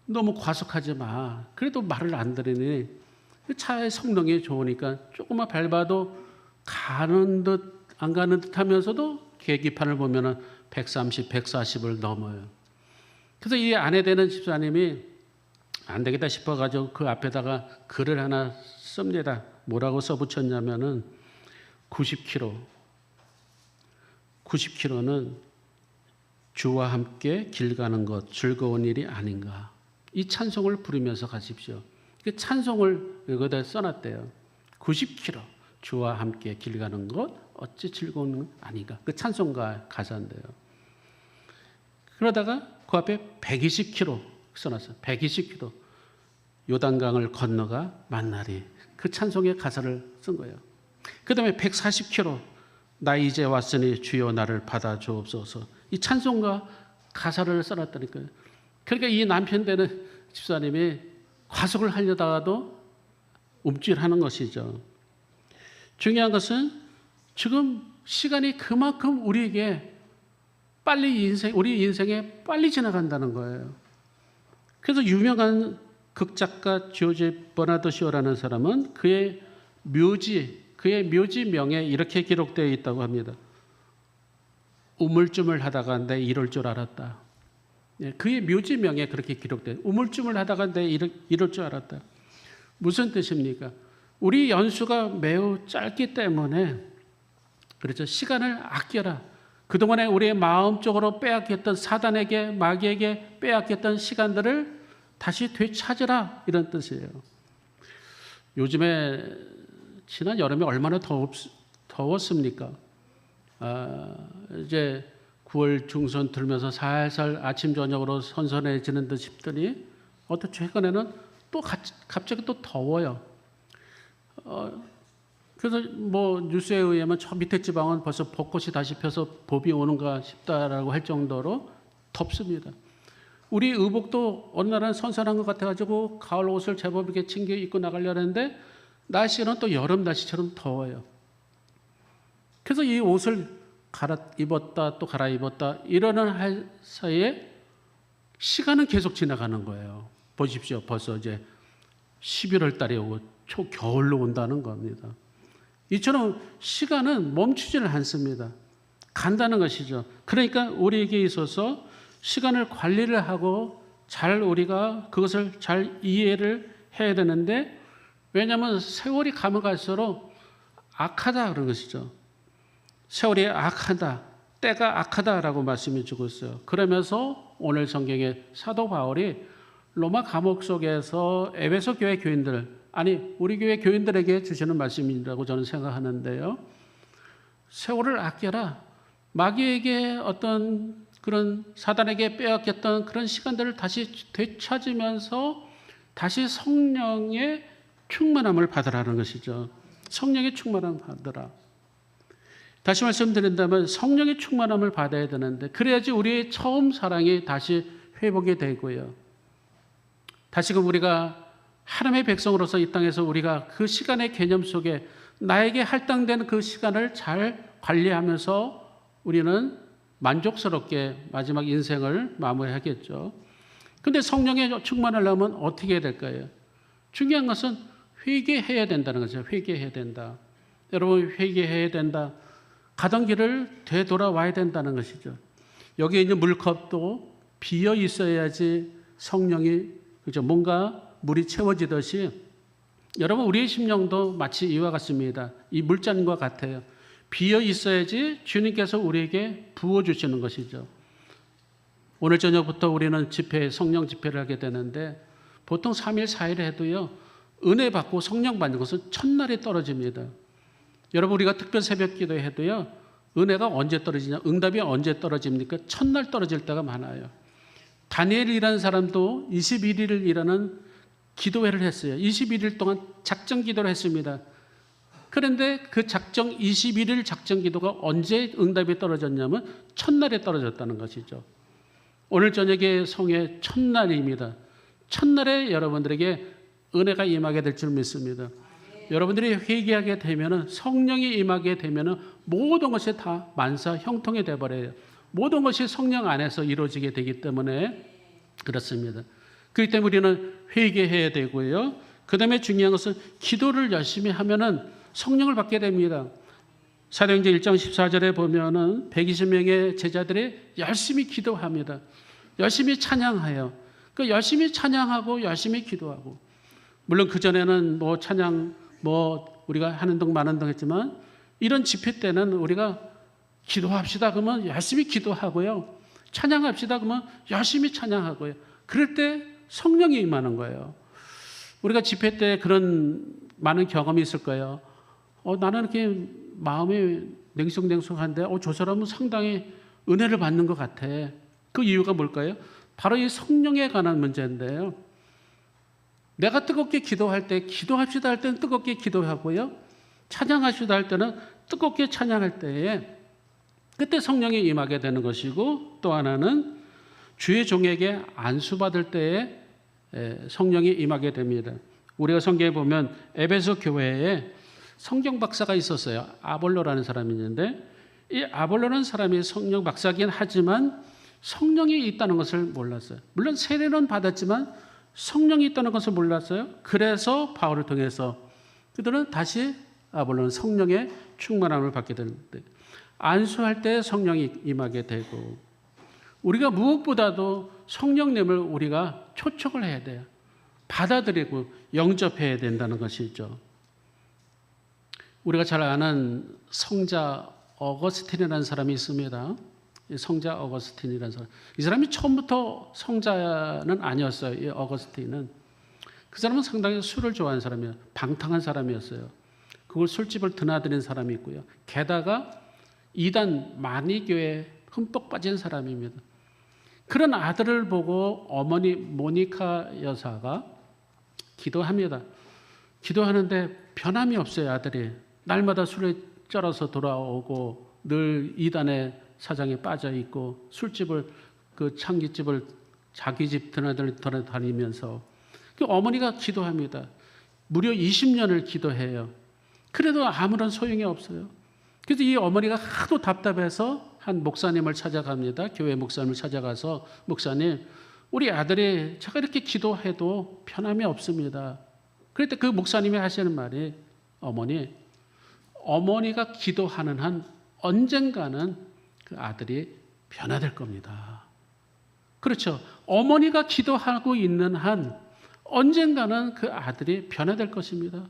Speaker 2: 너무 과속하지 마. 그래도 말을 안 들으니 차의 성능이 좋으니까 조금만 밟아도 가는 듯 안 가는 듯 하면서도 계기판을 보면은 130, 140을 넘어요. 그래서 이 아내 되는 집사님이 안 되겠다 싶어가지고 그 앞에다가 글을 하나 씁니다. 뭐라고 써붙였냐면은 90km는 주와 함께 길 가는 것 즐거운 일이 아닌가. 이 찬송을 부르면서 가십시오. 그 찬송을 여기다 써놨대요. 90km 주와 함께 길 가는 것 어찌 즐거운 건 아닌가. 그 찬송가 가사인데요. 그러다가 그 앞에 120km 써놨어요. 120km 요단강을 건너가 만나리. 그 찬송의 가사를 쓴 거예요. 그 다음에 140km 나 이제 왔으니 주여 나를 받아주옵소서. 이 찬송가 가사를 써놨다니까요. 그러니까 이 남편 되는 집사님이 과속을 하려다가도 움찔하는 것이죠. 중요한 것은 지금 시간이 그만큼 우리에게 우리 인생에 빨리 지나간다는 거예요. 그래서 유명한 극작가 조지 버나드 쇼라는 사람은 그의 묘지명에 이렇게 기록되어 있다고 합니다. 우물쭈물하다가 내 이럴 줄 알았다. 그의 묘지명에 그렇게 기록돼요. 우물쭈물하다가 내 이럴 줄 알았다. 무슨 뜻입니까? 우리 연수가 매우 짧기 때문에 그렇죠. 시간을 아껴라. 그동안에 우리의 마음적으로 빼앗겼던 사단에게 마귀에게 빼앗겼던 시간들을 다시 되찾으라 이런 뜻이에요. 요즘에 지난 여름에 얼마나 더웠습니까? 이제 9월 중순 들면서 살살 아침 저녁으로 선선해지는 듯 싶더니 최근에는 또 갑자기 또 더워요. 그래서 뉴스에 의하면 저 밑에 지방은 벌써 벚꽃이 다시 펴서 봄이 오는가 싶다라고 할 정도로 덥습니다. 우리 의복도 어느 날은 선선한 것 같아가지고 가을 옷을 제법 이렇게 챙겨 입고 나가려고 했는데 날씨는 또 여름 날씨처럼 더워요. 그래서 이 옷을 갈아입었다 또 갈아입었다 이러는 사이에 시간은 계속 지나가는 거예요. 보십시오. 벌써 이제 11월 달이 오고 초겨울로 온다는 겁니다. 이처럼 시간은 멈추지를 않습니다. 간다는 것이죠. 그러니까 우리에게 있어서 시간을 관리를 하고 우리가 그것을 잘 이해를 해야 되는데 왜냐하면 세월이 가면 갈수록 악하다 그런 것이죠. 세월이 악하다, 때가 악하다라고 말씀해 주고 있어요. 그러면서 오늘 성경에 사도 바울이 로마 감옥 속에서 에베소 교회 교인들 우리 교회 교인들에게 주시는 말씀이라고 저는 생각하는데요. 세월을 아껴라. 마귀에게 어떤 그런 사단에게 빼앗겼던 그런 시간들을 다시 되찾으면서 다시 성령의 충만함을 받으라는 것이죠. 성령의 충만함을 받으라. 다시 말씀드린다면 성령의 충만함을 받아야 되는데 그래야지 우리의 처음 사랑이 다시 회복이 되고요. 다시금 우리가 하나님의 백성으로서 이 땅에서 우리가 그 시간의 개념 속에 나에게 할당된 그 시간을 잘 관리하면서 우리는 만족스럽게 마지막 인생을 마무리하겠죠. 그런데 성령의 충만을 하면 어떻게 해야 될까요? 중요한 것은 회개해야 된다는 거죠. 회개해야 된다. 여러분 회개해야 된다. 가던 길을 되돌아와야 된다는 것이죠. 여기에 있는 물컵도 비어 있어야지 성령이 그죠? 뭔가 물이 채워지듯이 여러분 우리의 심령도 마치 이와 같습니다. 이 물잔과 같아요. 비어 있어야지 주님께서 우리에게 부어주시는 것이죠. 오늘 저녁부터 우리는 집회, 성령 집회를 하게 되는데 보통 3일, 4일 해도요. 은혜 받고 성령 받는 것은 첫날에 떨어집니다. 여러분 우리가 특별 새벽 기도 해도요. 은혜가 언제 떨어지냐? 응답이 언제 떨어집니까? 첫날 떨어질 때가 많아요. 다니엘이라는 사람도 21일을 일하는 기도회를 했어요. 21일 동안 작정 기도를 했습니다. 그런데 그 작정 21일 작정 기도가 언제 응답이 떨어졌냐면 첫날에 떨어졌다는 것이죠. 오늘 저녁에 성의 첫날입니다. 첫날에 여러분들에게 은혜가 임하게 될 줄 믿습니다. 여러분들이 회개하게 되면 성령이 임하게 되면 모든 것이 다 만사 형통이 되어버려요. 모든 것이 성령 안에서 이루어지게 되기 때문에 그렇습니다. 그렇기 때문에 우리는 회개해야 되고요. 그 다음에 중요한 것은 기도를 열심히 하면은 성령을 받게 됩니다. 사도행전 1장 14절에 보면은 120명의 제자들이 열심히 기도합니다. 열심히 찬양해요. 그 열심히 찬양하고 열심히 기도하고 물론 그 전에는 뭐 찬양 우리가 하는 동 마는 동 했지만 이런 집회 때는 우리가 기도합시다 그러면 열심히 기도하고요. 찬양합시다 그러면 열심히 찬양하고요. 그럴 때 성령이 임하는 거예요. 우리가 집회 때 그런 많은 경험이 있을 거예요. 나는 이렇게 마음이 냉성냉성한데 저 사람은 상당히 은혜를 받는 것 같아. 그 이유가 뭘까요? 바로 이 성령에 관한 문제인데요. 내가 뜨겁게 기도할 때 기도합시다 할 때는 뜨겁게 기도하고요. 찬양합시다 할 때는 뜨겁게 찬양할 때에 그때 성령이 임하게 되는 것이고 또 하나는 주의 종에게 안수받을 때에 성령이 임하게 됩니다. 우리가 성경에 보면 에베소 교회에 성경 박사가 있었어요. 아볼로라는 사람이 있는데 이 아볼로라는 사람이 성령 박사긴 하지만 성령이 있다는 것을 몰랐어요. 물론 세례는 받았지만 성령이 있다는 것을 몰랐어요. 그래서 바울을 통해서 그들은 다시 아볼로는 성령의 충만함을 받게 되는데 안수할 때 성령이 임하게 되고 우리가 무엇보다도 성령님을 우리가 초청을 해야 돼요. 받아들이고 영접해야 된다는 것이죠. 우리가 잘 아는 성자 어거스틴이라는 사람이 있습니다. 성자 어거스틴이라는 사람. 이 사람이 처음부터 성자는 아니었어요. 이 어거스틴은. 그 사람은 상당히 술을 좋아하는 사람이에요. 방탕한 사람이었어요. 그걸 술집을 드나드린 사람이 있고요. 게다가 이단 마니교에 흠뻑 빠진 사람입니다. 그런 아들을 보고 어머니 모니카 여사가 기도합니다. 기도하는데 변함이 없어요. 아들이. 날마다 술에 쩔어서 돌아오고 늘 이단의 사장에 빠져 있고 술집을 그 창기집을 자기 집 드나다니면서 그 어머니가 기도합니다. 무려 20년을 기도해요. 그래도 아무런 소용이 없어요. 그래서 이 어머니가 하도 답답해서 한 목사님을 찾아갑니다. 교회 목사님을 찾아가서 목사님 우리 아들이 제가 이렇게 기도해도 변함이 없습니다. 그럴 때 그 목사님이 하시는 말이 어머니가 기도하는 한 언젠가는 그 아들이 변화될 겁니다. 그렇죠. 어머니가 기도하고 있는 한 언젠가는 그 아들이 변화될 것입니다.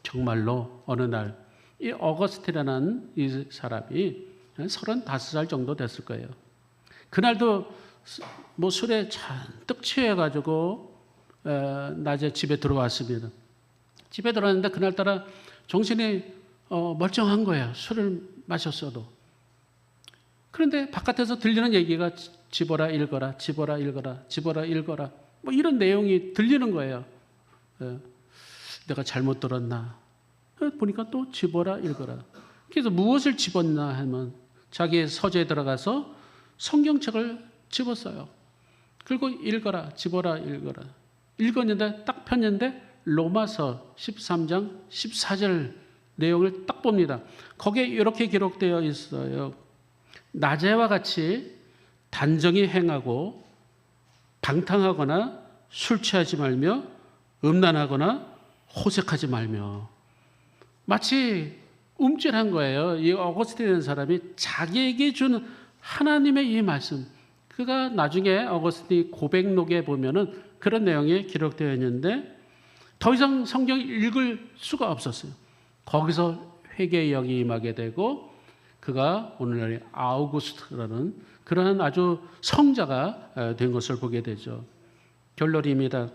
Speaker 2: 정말로 어느 날 이 어거스틴이라는 이 사람이 35살 정도 됐을 거예요. 그날도 뭐 술에 잔뜩 취해가지고 낮에 집에 들어왔습니다. 집에 들어왔는데 그날따라 정신이 멀쩡한 거예요. 술을 마셨어도. 그런데 바깥에서 들리는 얘기가 집어라 읽어라, 집어라 읽어라, 집어라 읽어라, 뭐 이런 내용이 들리는 거예요. 내가 잘못 들었나? 보니까 또 집어라 읽어라. 그래서 무엇을 집었나 하면 자기의 서재에 들어가서 성경책을 집었어요. 그리고 읽어라, 집어라 읽어라. 읽었는데 딱 폈는데 로마서 13장 14절 내용을 딱 봅니다. 거기에 이렇게 기록되어 있어요. 낮에와 같이 단정히 행하고 방탕하거나 술 취하지 말며 음란하거나 호색하지 말며. 마치 움찔한 거예요. 이 어거스틴이라는 사람이 자기에게 준 하나님의 이 말씀, 그가 나중에 어거스틴이 고백록에 보면은 그런 내용이 기록되어 있는데 더 이상 성경을 읽을 수가 없었어요. 거기서 회개의 영이 임하게 되고 그가 오늘날의 아우구스트라는 그러한 아주 성자가 된 것을 보게 되죠. 결론입니다.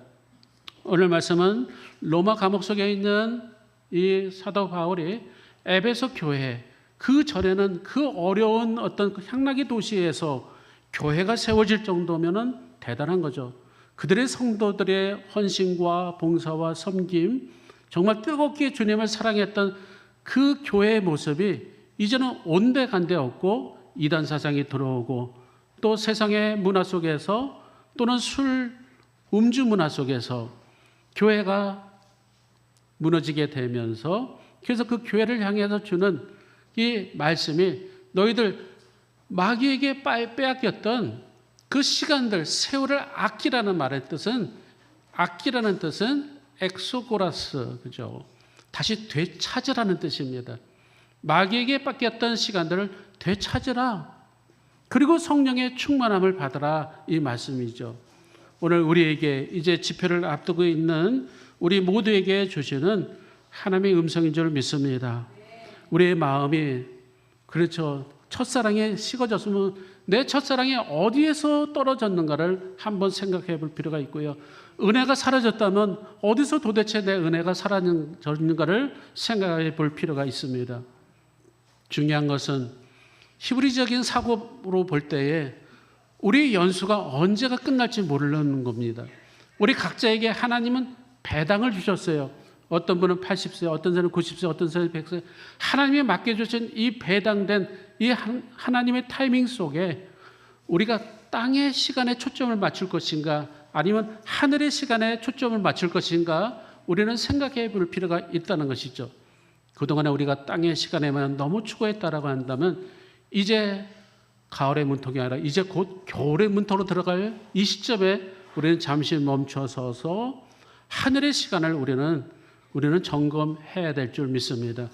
Speaker 2: 오늘 말씀은 로마 감옥 속에 있는 이 사도 바울이 에베소 교회, 그 전에는 그 어려운 어떤 향락의 도시에서 교회가 세워질 정도면은 대단한 거죠. 그들의 성도들의 헌신과 봉사와 섬김, 정말 뜨겁게 주님을 사랑했던 그 교회의 모습이 이제는 온데간데 없고 이단 사상이 들어오고 또 세상의 문화 속에서 또는 술, 음주 문화 속에서 교회가 무너지게 되면서 그래서 그 교회를 향해서 주는 이 말씀이 너희들 마귀에게 빼앗겼던 그 시간들, 세월을 아끼라는 말의 뜻은, 아끼라는 뜻은 엑소고라스, 그죠? 다시 되찾으라는 뜻입니다. 마귀에게 뺏겼던 시간들을 되찾으라. 그리고 성령의 충만함을 받으라. 이 말씀이죠. 오늘 우리에게 이제 집회를 앞두고 있는 우리 모두에게 주시는 하나님의 음성인 줄 믿습니다. 우리의 마음이, 그렇죠, 첫사랑에 식어졌으면 내 첫사랑이 어디에서 떨어졌는가를 한번 생각해 볼 필요가 있고요. 은혜가 사라졌다면 어디서 도대체 내 은혜가 사라졌는가를 생각해 볼 필요가 있습니다. 중요한 것은 히브리적인 사고로 볼 때에 우리의 연수가 언제가 끝날지 모르는 겁니다. 우리 각자에게 하나님은 배당을 주셨어요. 어떤 분은 80세, 어떤 사람은 90세, 어떤 사람은 100세. 하나님이 맡겨주신 이 배당된 이 하나님의 타이밍 속에 우리가 땅의 시간에 초점을 맞출 것인가 아니면 하늘의 시간에 초점을 맞출 것인가 우리는 생각해 볼 필요가 있다는 것이죠. 그동안에 우리가 땅의 시간에만 너무 추구했다라고 한다면 이제 가을의 문턱이 아니라 이제 곧 겨울의 문턱으로 들어갈 이 시점에 우리는 잠시 멈춰서서 하늘의 시간을 우리는 점검해야 될 줄 믿습니다.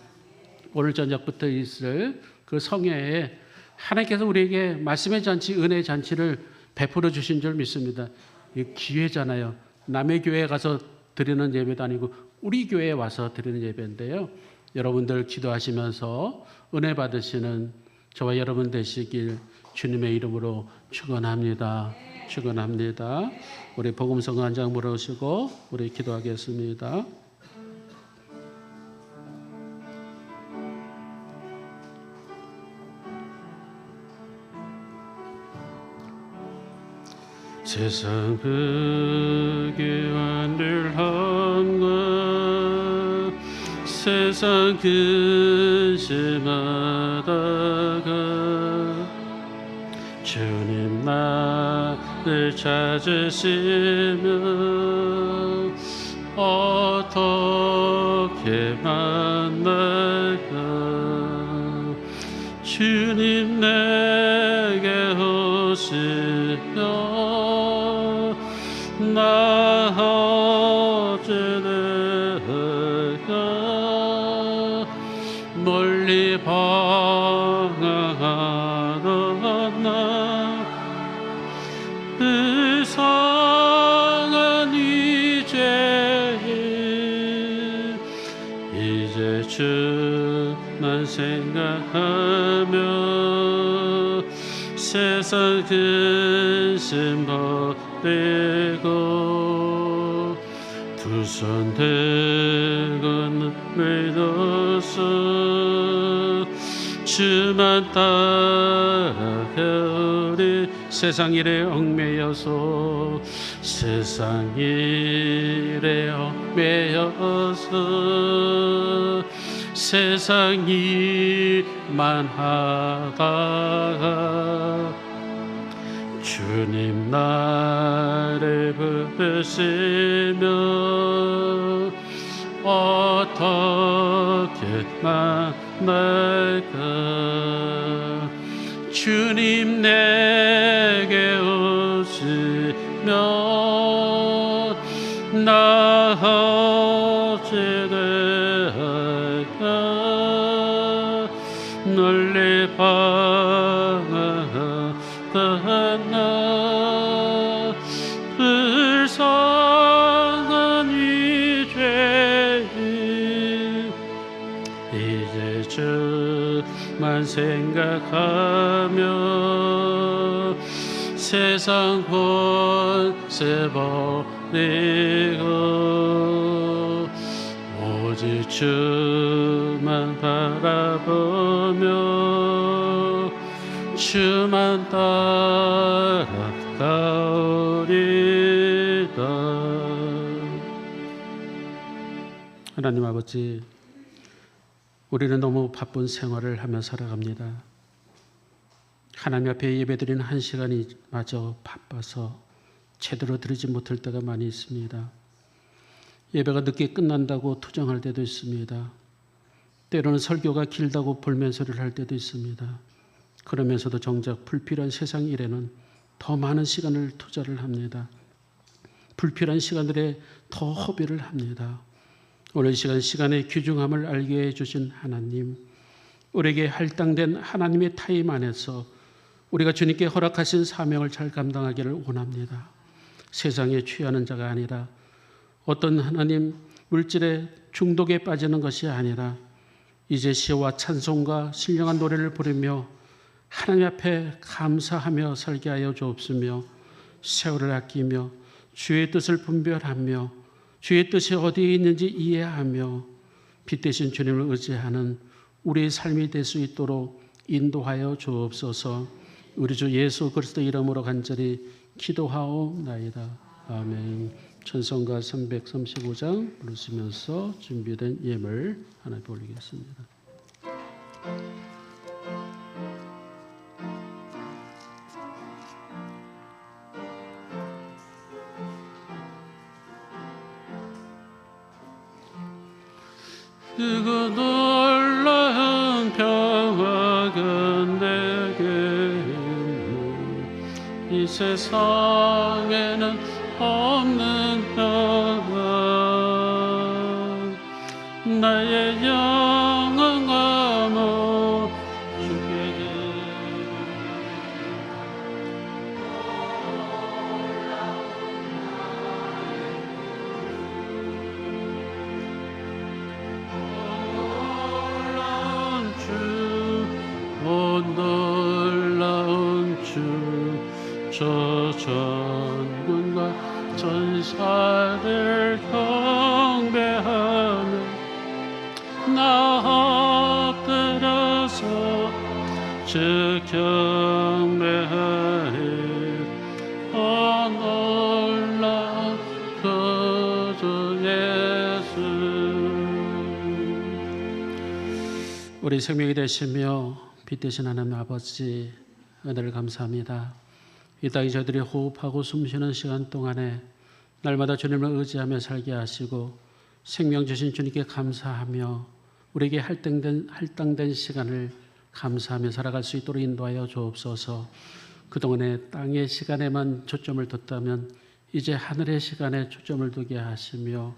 Speaker 2: 오늘 저녁부터 있을 그 성회에 하나님께서 우리에게 말씀의 잔치, 은혜의 잔치를 베풀어 주신 줄 믿습니다. 이 기회잖아요. 남의 교회에 가서 드리는 예배도 아니고 우리 교회에 와서 드리는 예배인데요. 여러분들 기도하시면서 은혜 받으시는 저와 여러분 되시길 주님의 이름으로 축원합니다. 축원합니다. 우리 복음성 한 장 물으시고 우리 기도하겠습니다. 세상 그 귀한 일함과 세상 근심하다가 주님 나를 찾으시면 어떻게 만날까. 주님 내게 오시면 나 어찌될까. 멀리 방황하던 나 이상한 이제 주만 생각하며 세상 근심 버리고 두 손 들고 눈물 둬서 주만 따라가리. 세상 일에 얽매여서 세상 일에 얽매여서 세상 일만 하다가 주님 나를 부르시며 어떻게 만날까. 주님 내게 오시면 나 어찌 될까. 널리 방황하던 나 불쌍한 이 죄인 이제 주만 생각하며 세상 권세 버리고 오직 주만 바라보며 주만 따라가오리다. 하나님 아버지, 우리는 너무 바쁜 생활을 하며 살아갑니다. 하나님 앞에 예배드리는 한 시간이 마저 바빠서 제대로 드리지 못할 때가 많이 있습니다. 예배가 늦게 끝난다고 투정할 때도 있습니다. 때로는 설교가 길다고 볼멘소리를 할 때도 있습니다. 그러면서도 정작 불필요한 세상 일에는 더 많은 시간을 투자를 합니다. 불필요한 시간들에 더 허비를 합니다. 오늘 시간의 귀중함을 알게 해주신 하나님, 우리에게 할당된 하나님의 타임 안에서 우리가 주님께 허락하신 사명을 잘 감당하기를 원합니다. 세상에 취하는 자가 아니라 어떤 하나님 물질의 중독에 빠지는 것이 아니라 이제 시와 찬송과 신령한 노래를 부르며 하나님 앞에 감사하며 살게 하여 주옵시며 세월을 아끼며 주의 뜻을 분별하며 주의 뜻이 어디에 있는지 이해하며 빛 대신 주님을 의지하는 우리의 삶이 될 수 있도록 인도하여 주옵소서. 우리 주 예수 그리스도 이름으로 간절히 기도하옵나이다. 아멘. 찬송가 335장 부르시면서 준비된 예물 하나 올리겠습니다. 그 놀라운 평화가 내게 이 세상에는 없는 평화. 나의 영혼과 멈추게 놀라운 주 저 전군과 전사들 경배하며 나 엎드려서 주 경배하리. 놀라운 주 예수. 우리 생명이 되시며 빛 되신 하나님 아버지, 은혜를 감사합니다. 이 땅에 저희들이 호흡하고 숨쉬는 시간 동안에 날마다 주님을 의지하며 살게 하시고 생명 주신 주님께 감사하며 우리에게 할당된 시간을 감사하며 살아갈 수 있도록 인도하여 주옵소서. 그동안에 땅의 시간에만 초점을 뒀다면 이제 하늘의 시간에 초점을 두게 하시며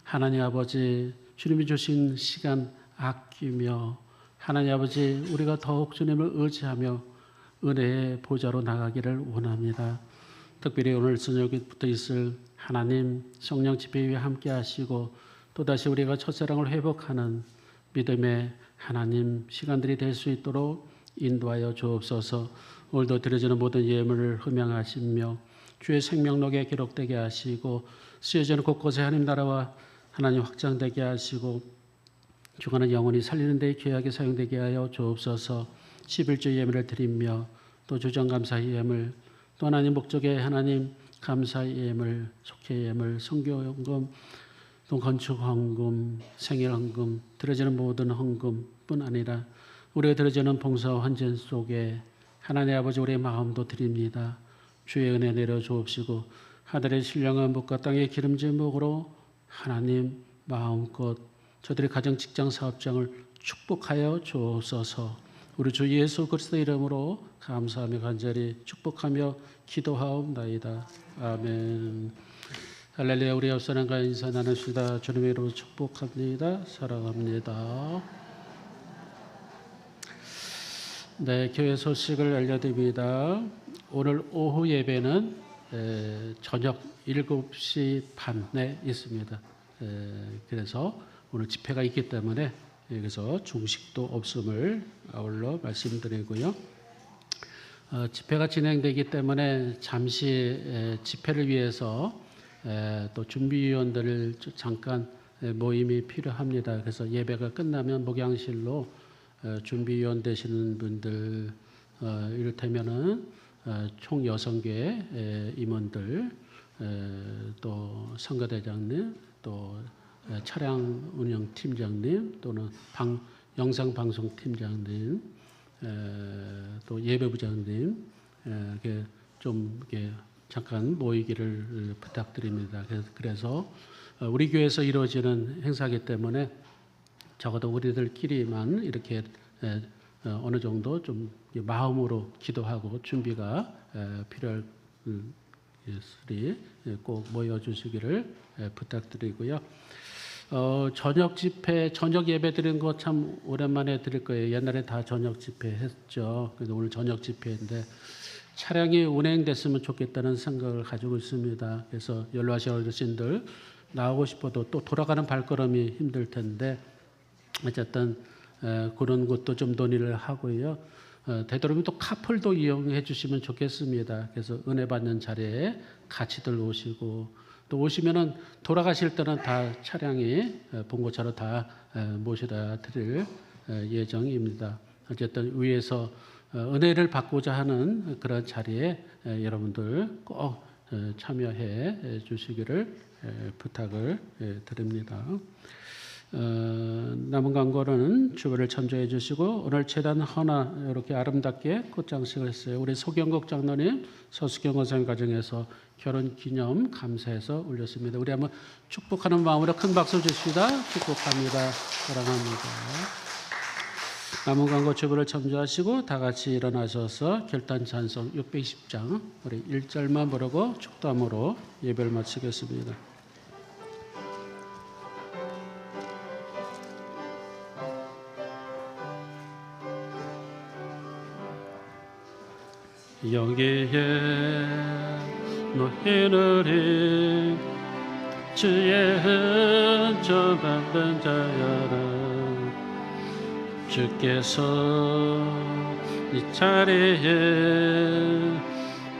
Speaker 2: 하나님 아버지, 주님이 주신 시간 아끼며 하나님 아버지, 우리가 더욱 주님을 의지하며 은혜의 보좌로 나가기를 원합니다. 특별히 오늘 저녁부터 있을 하나님 성령 집회에 함께 하시고 또다시 우리가 첫사랑을 회복하는 믿음의 하나님 시간들이 될 수 있도록 인도하여 주옵소서. 오늘도 드려지는 모든 예물을 흠양하시며 주의 생명록에 기록되게 하시고 쓰여지는 곳곳에 하나님 나라와 하나님 확장되게 하시고 주관은 영원히 살리는 데 귀하게 사용되게 하여 주옵소서. 11조 예물을 드리며 또 주정감사 예물, 또 하나님 목적의 하나님 감사 예물, 속죄 예물, 선교헌금, 또 건축헌금, 생일헌금, 드려지는 모든 헌금뿐 아니라 우리가 드려지는 봉사와 헌신 속에 하나님 아버지 우리의 마음도 드립니다. 주의 은혜 내려 주옵시고 하늘의 신령한 묵과 땅의 기름진 묵으로 하나님 마음껏 저들의 가정, 직장, 사업장을 축복하여 주옵소서. 우리 주 예수 그리스도 이름으로 감사하며 간절히 축복하며 기도하옵나이다. 아멘. 할렐루야. 우리 옆 사람과 인사 나누시다. 주님의 이름으로 축복합니다. 사랑합니다. 네, 교회 소식을 알려드립니다. 오늘 오후 예배는 저녁 7시 반에 있습니다. 그래서 오늘 집회가 있기 때문에 여기서 중식도 없음을 아울러 말씀드리고요. 집회가 진행되기 때문에 잠시 집회를 위해서 또 준비위원들을 잠깐 모임이 필요합니다. 그래서 예배가 끝나면 목양실로 준비위원 되시는 분들, 이를테면은 총 6개 임원들, 또 선거대장님, 또 차량 운영 팀장님, 또는 영상 방송 팀장님, 또 예배부장님, 이렇게 좀 이렇게 잠깐 모이기를 부탁드립니다. 그래서 우리 교회에서 이루어지는 행사이기 때문에 적어도 우리들끼리만 이렇게 어느 정도 좀 마음으로 기도하고 준비가 필요할 것이 꼭 모여주시기를 부탁드리고요. 저녁 집회, 저녁 예배 드리는 거 참 오랜만에 드릴 거예요. 옛날에 다 저녁 집회 했죠. 그래서 오늘 저녁 집회인데 차량이 운행됐으면 좋겠다는 생각을 가지고 있습니다. 그래서 연로하신 어르신들 나오고 싶어도 또 돌아가는 발걸음이 힘들 텐데 어쨌든 그런 것도 좀 논의를 하고요. 되도록이면 또 카풀도 이용해 주시면 좋겠습니다. 그래서 은혜 받는 자리에 같이들 오시고 또 오시면은 돌아가실 때는 다 차량이 본고차로 다 모셔다 드릴 예정입니다. 어쨌든 위에서 은혜를 받고자 하는 그런 자리에 여러분들 꼭 참여해 주시기를 부탁을 드립니다. 남은 광고는 주보를 참조해 주시고 오늘 재단 헌화 이렇게 아름답게 꽃장식을 했어요. 우리 소경국 장로님, 서수경 원사님 가정에서 결혼 기념 감사해서 올렸습니다. 우리 한번 축복하는 마음으로 큰 박수 주시다. 축복합니다. 사랑합니다. 남은 광고 주보를 참조하시고 다 같이 일어나셔서 결단 찬송 620장 우리 1절만 부르고 축도함으로 예배를 마치겠습니다. 여기에 너희들이 주의 은총 받는 자여라. 주께서 이 자리에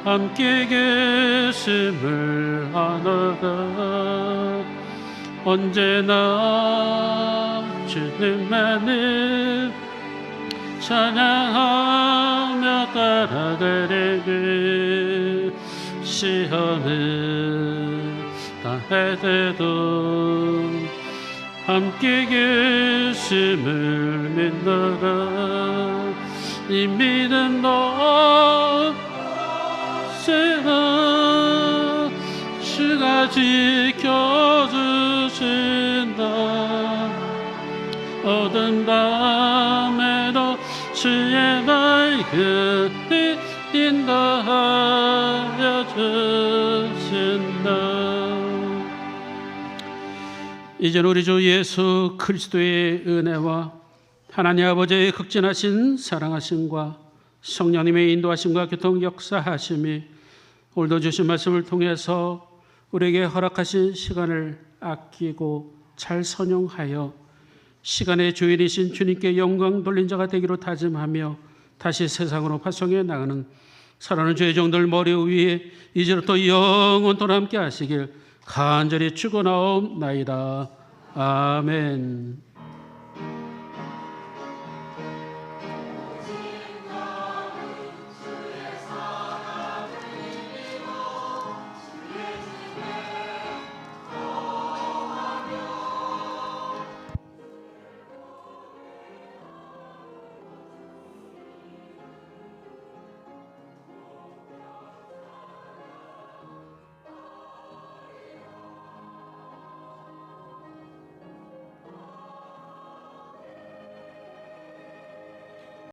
Speaker 2: 함께 계심을 아노라. 언제나 주님만을 찬양하며 따라드리기 시험을 당해도 함께 계심을 믿노라. 이 믿음 너세가 주가 지켜주신다. 어두운 밤에도 주의 밝음이 인도하여 주신다. 이제 우리 주 예수 그리스도의 은혜와 하나님 아버지의 극진하신 사랑하심과 성령님의 인도하심과 교통 역사하심이 오늘도 주신 말씀을 통해서 우리에게 허락하신 시간을 아끼고 잘 선용하여 시간의 주인이신 주님께 영광 돌린 자가 되기로 다짐하며 다시 세상으로 파송해 나가는 사랑하는 주의 종들 머리 위에 이제부터 영원토록 함께 하시길 간절히 축원하옵나이다. 아멘.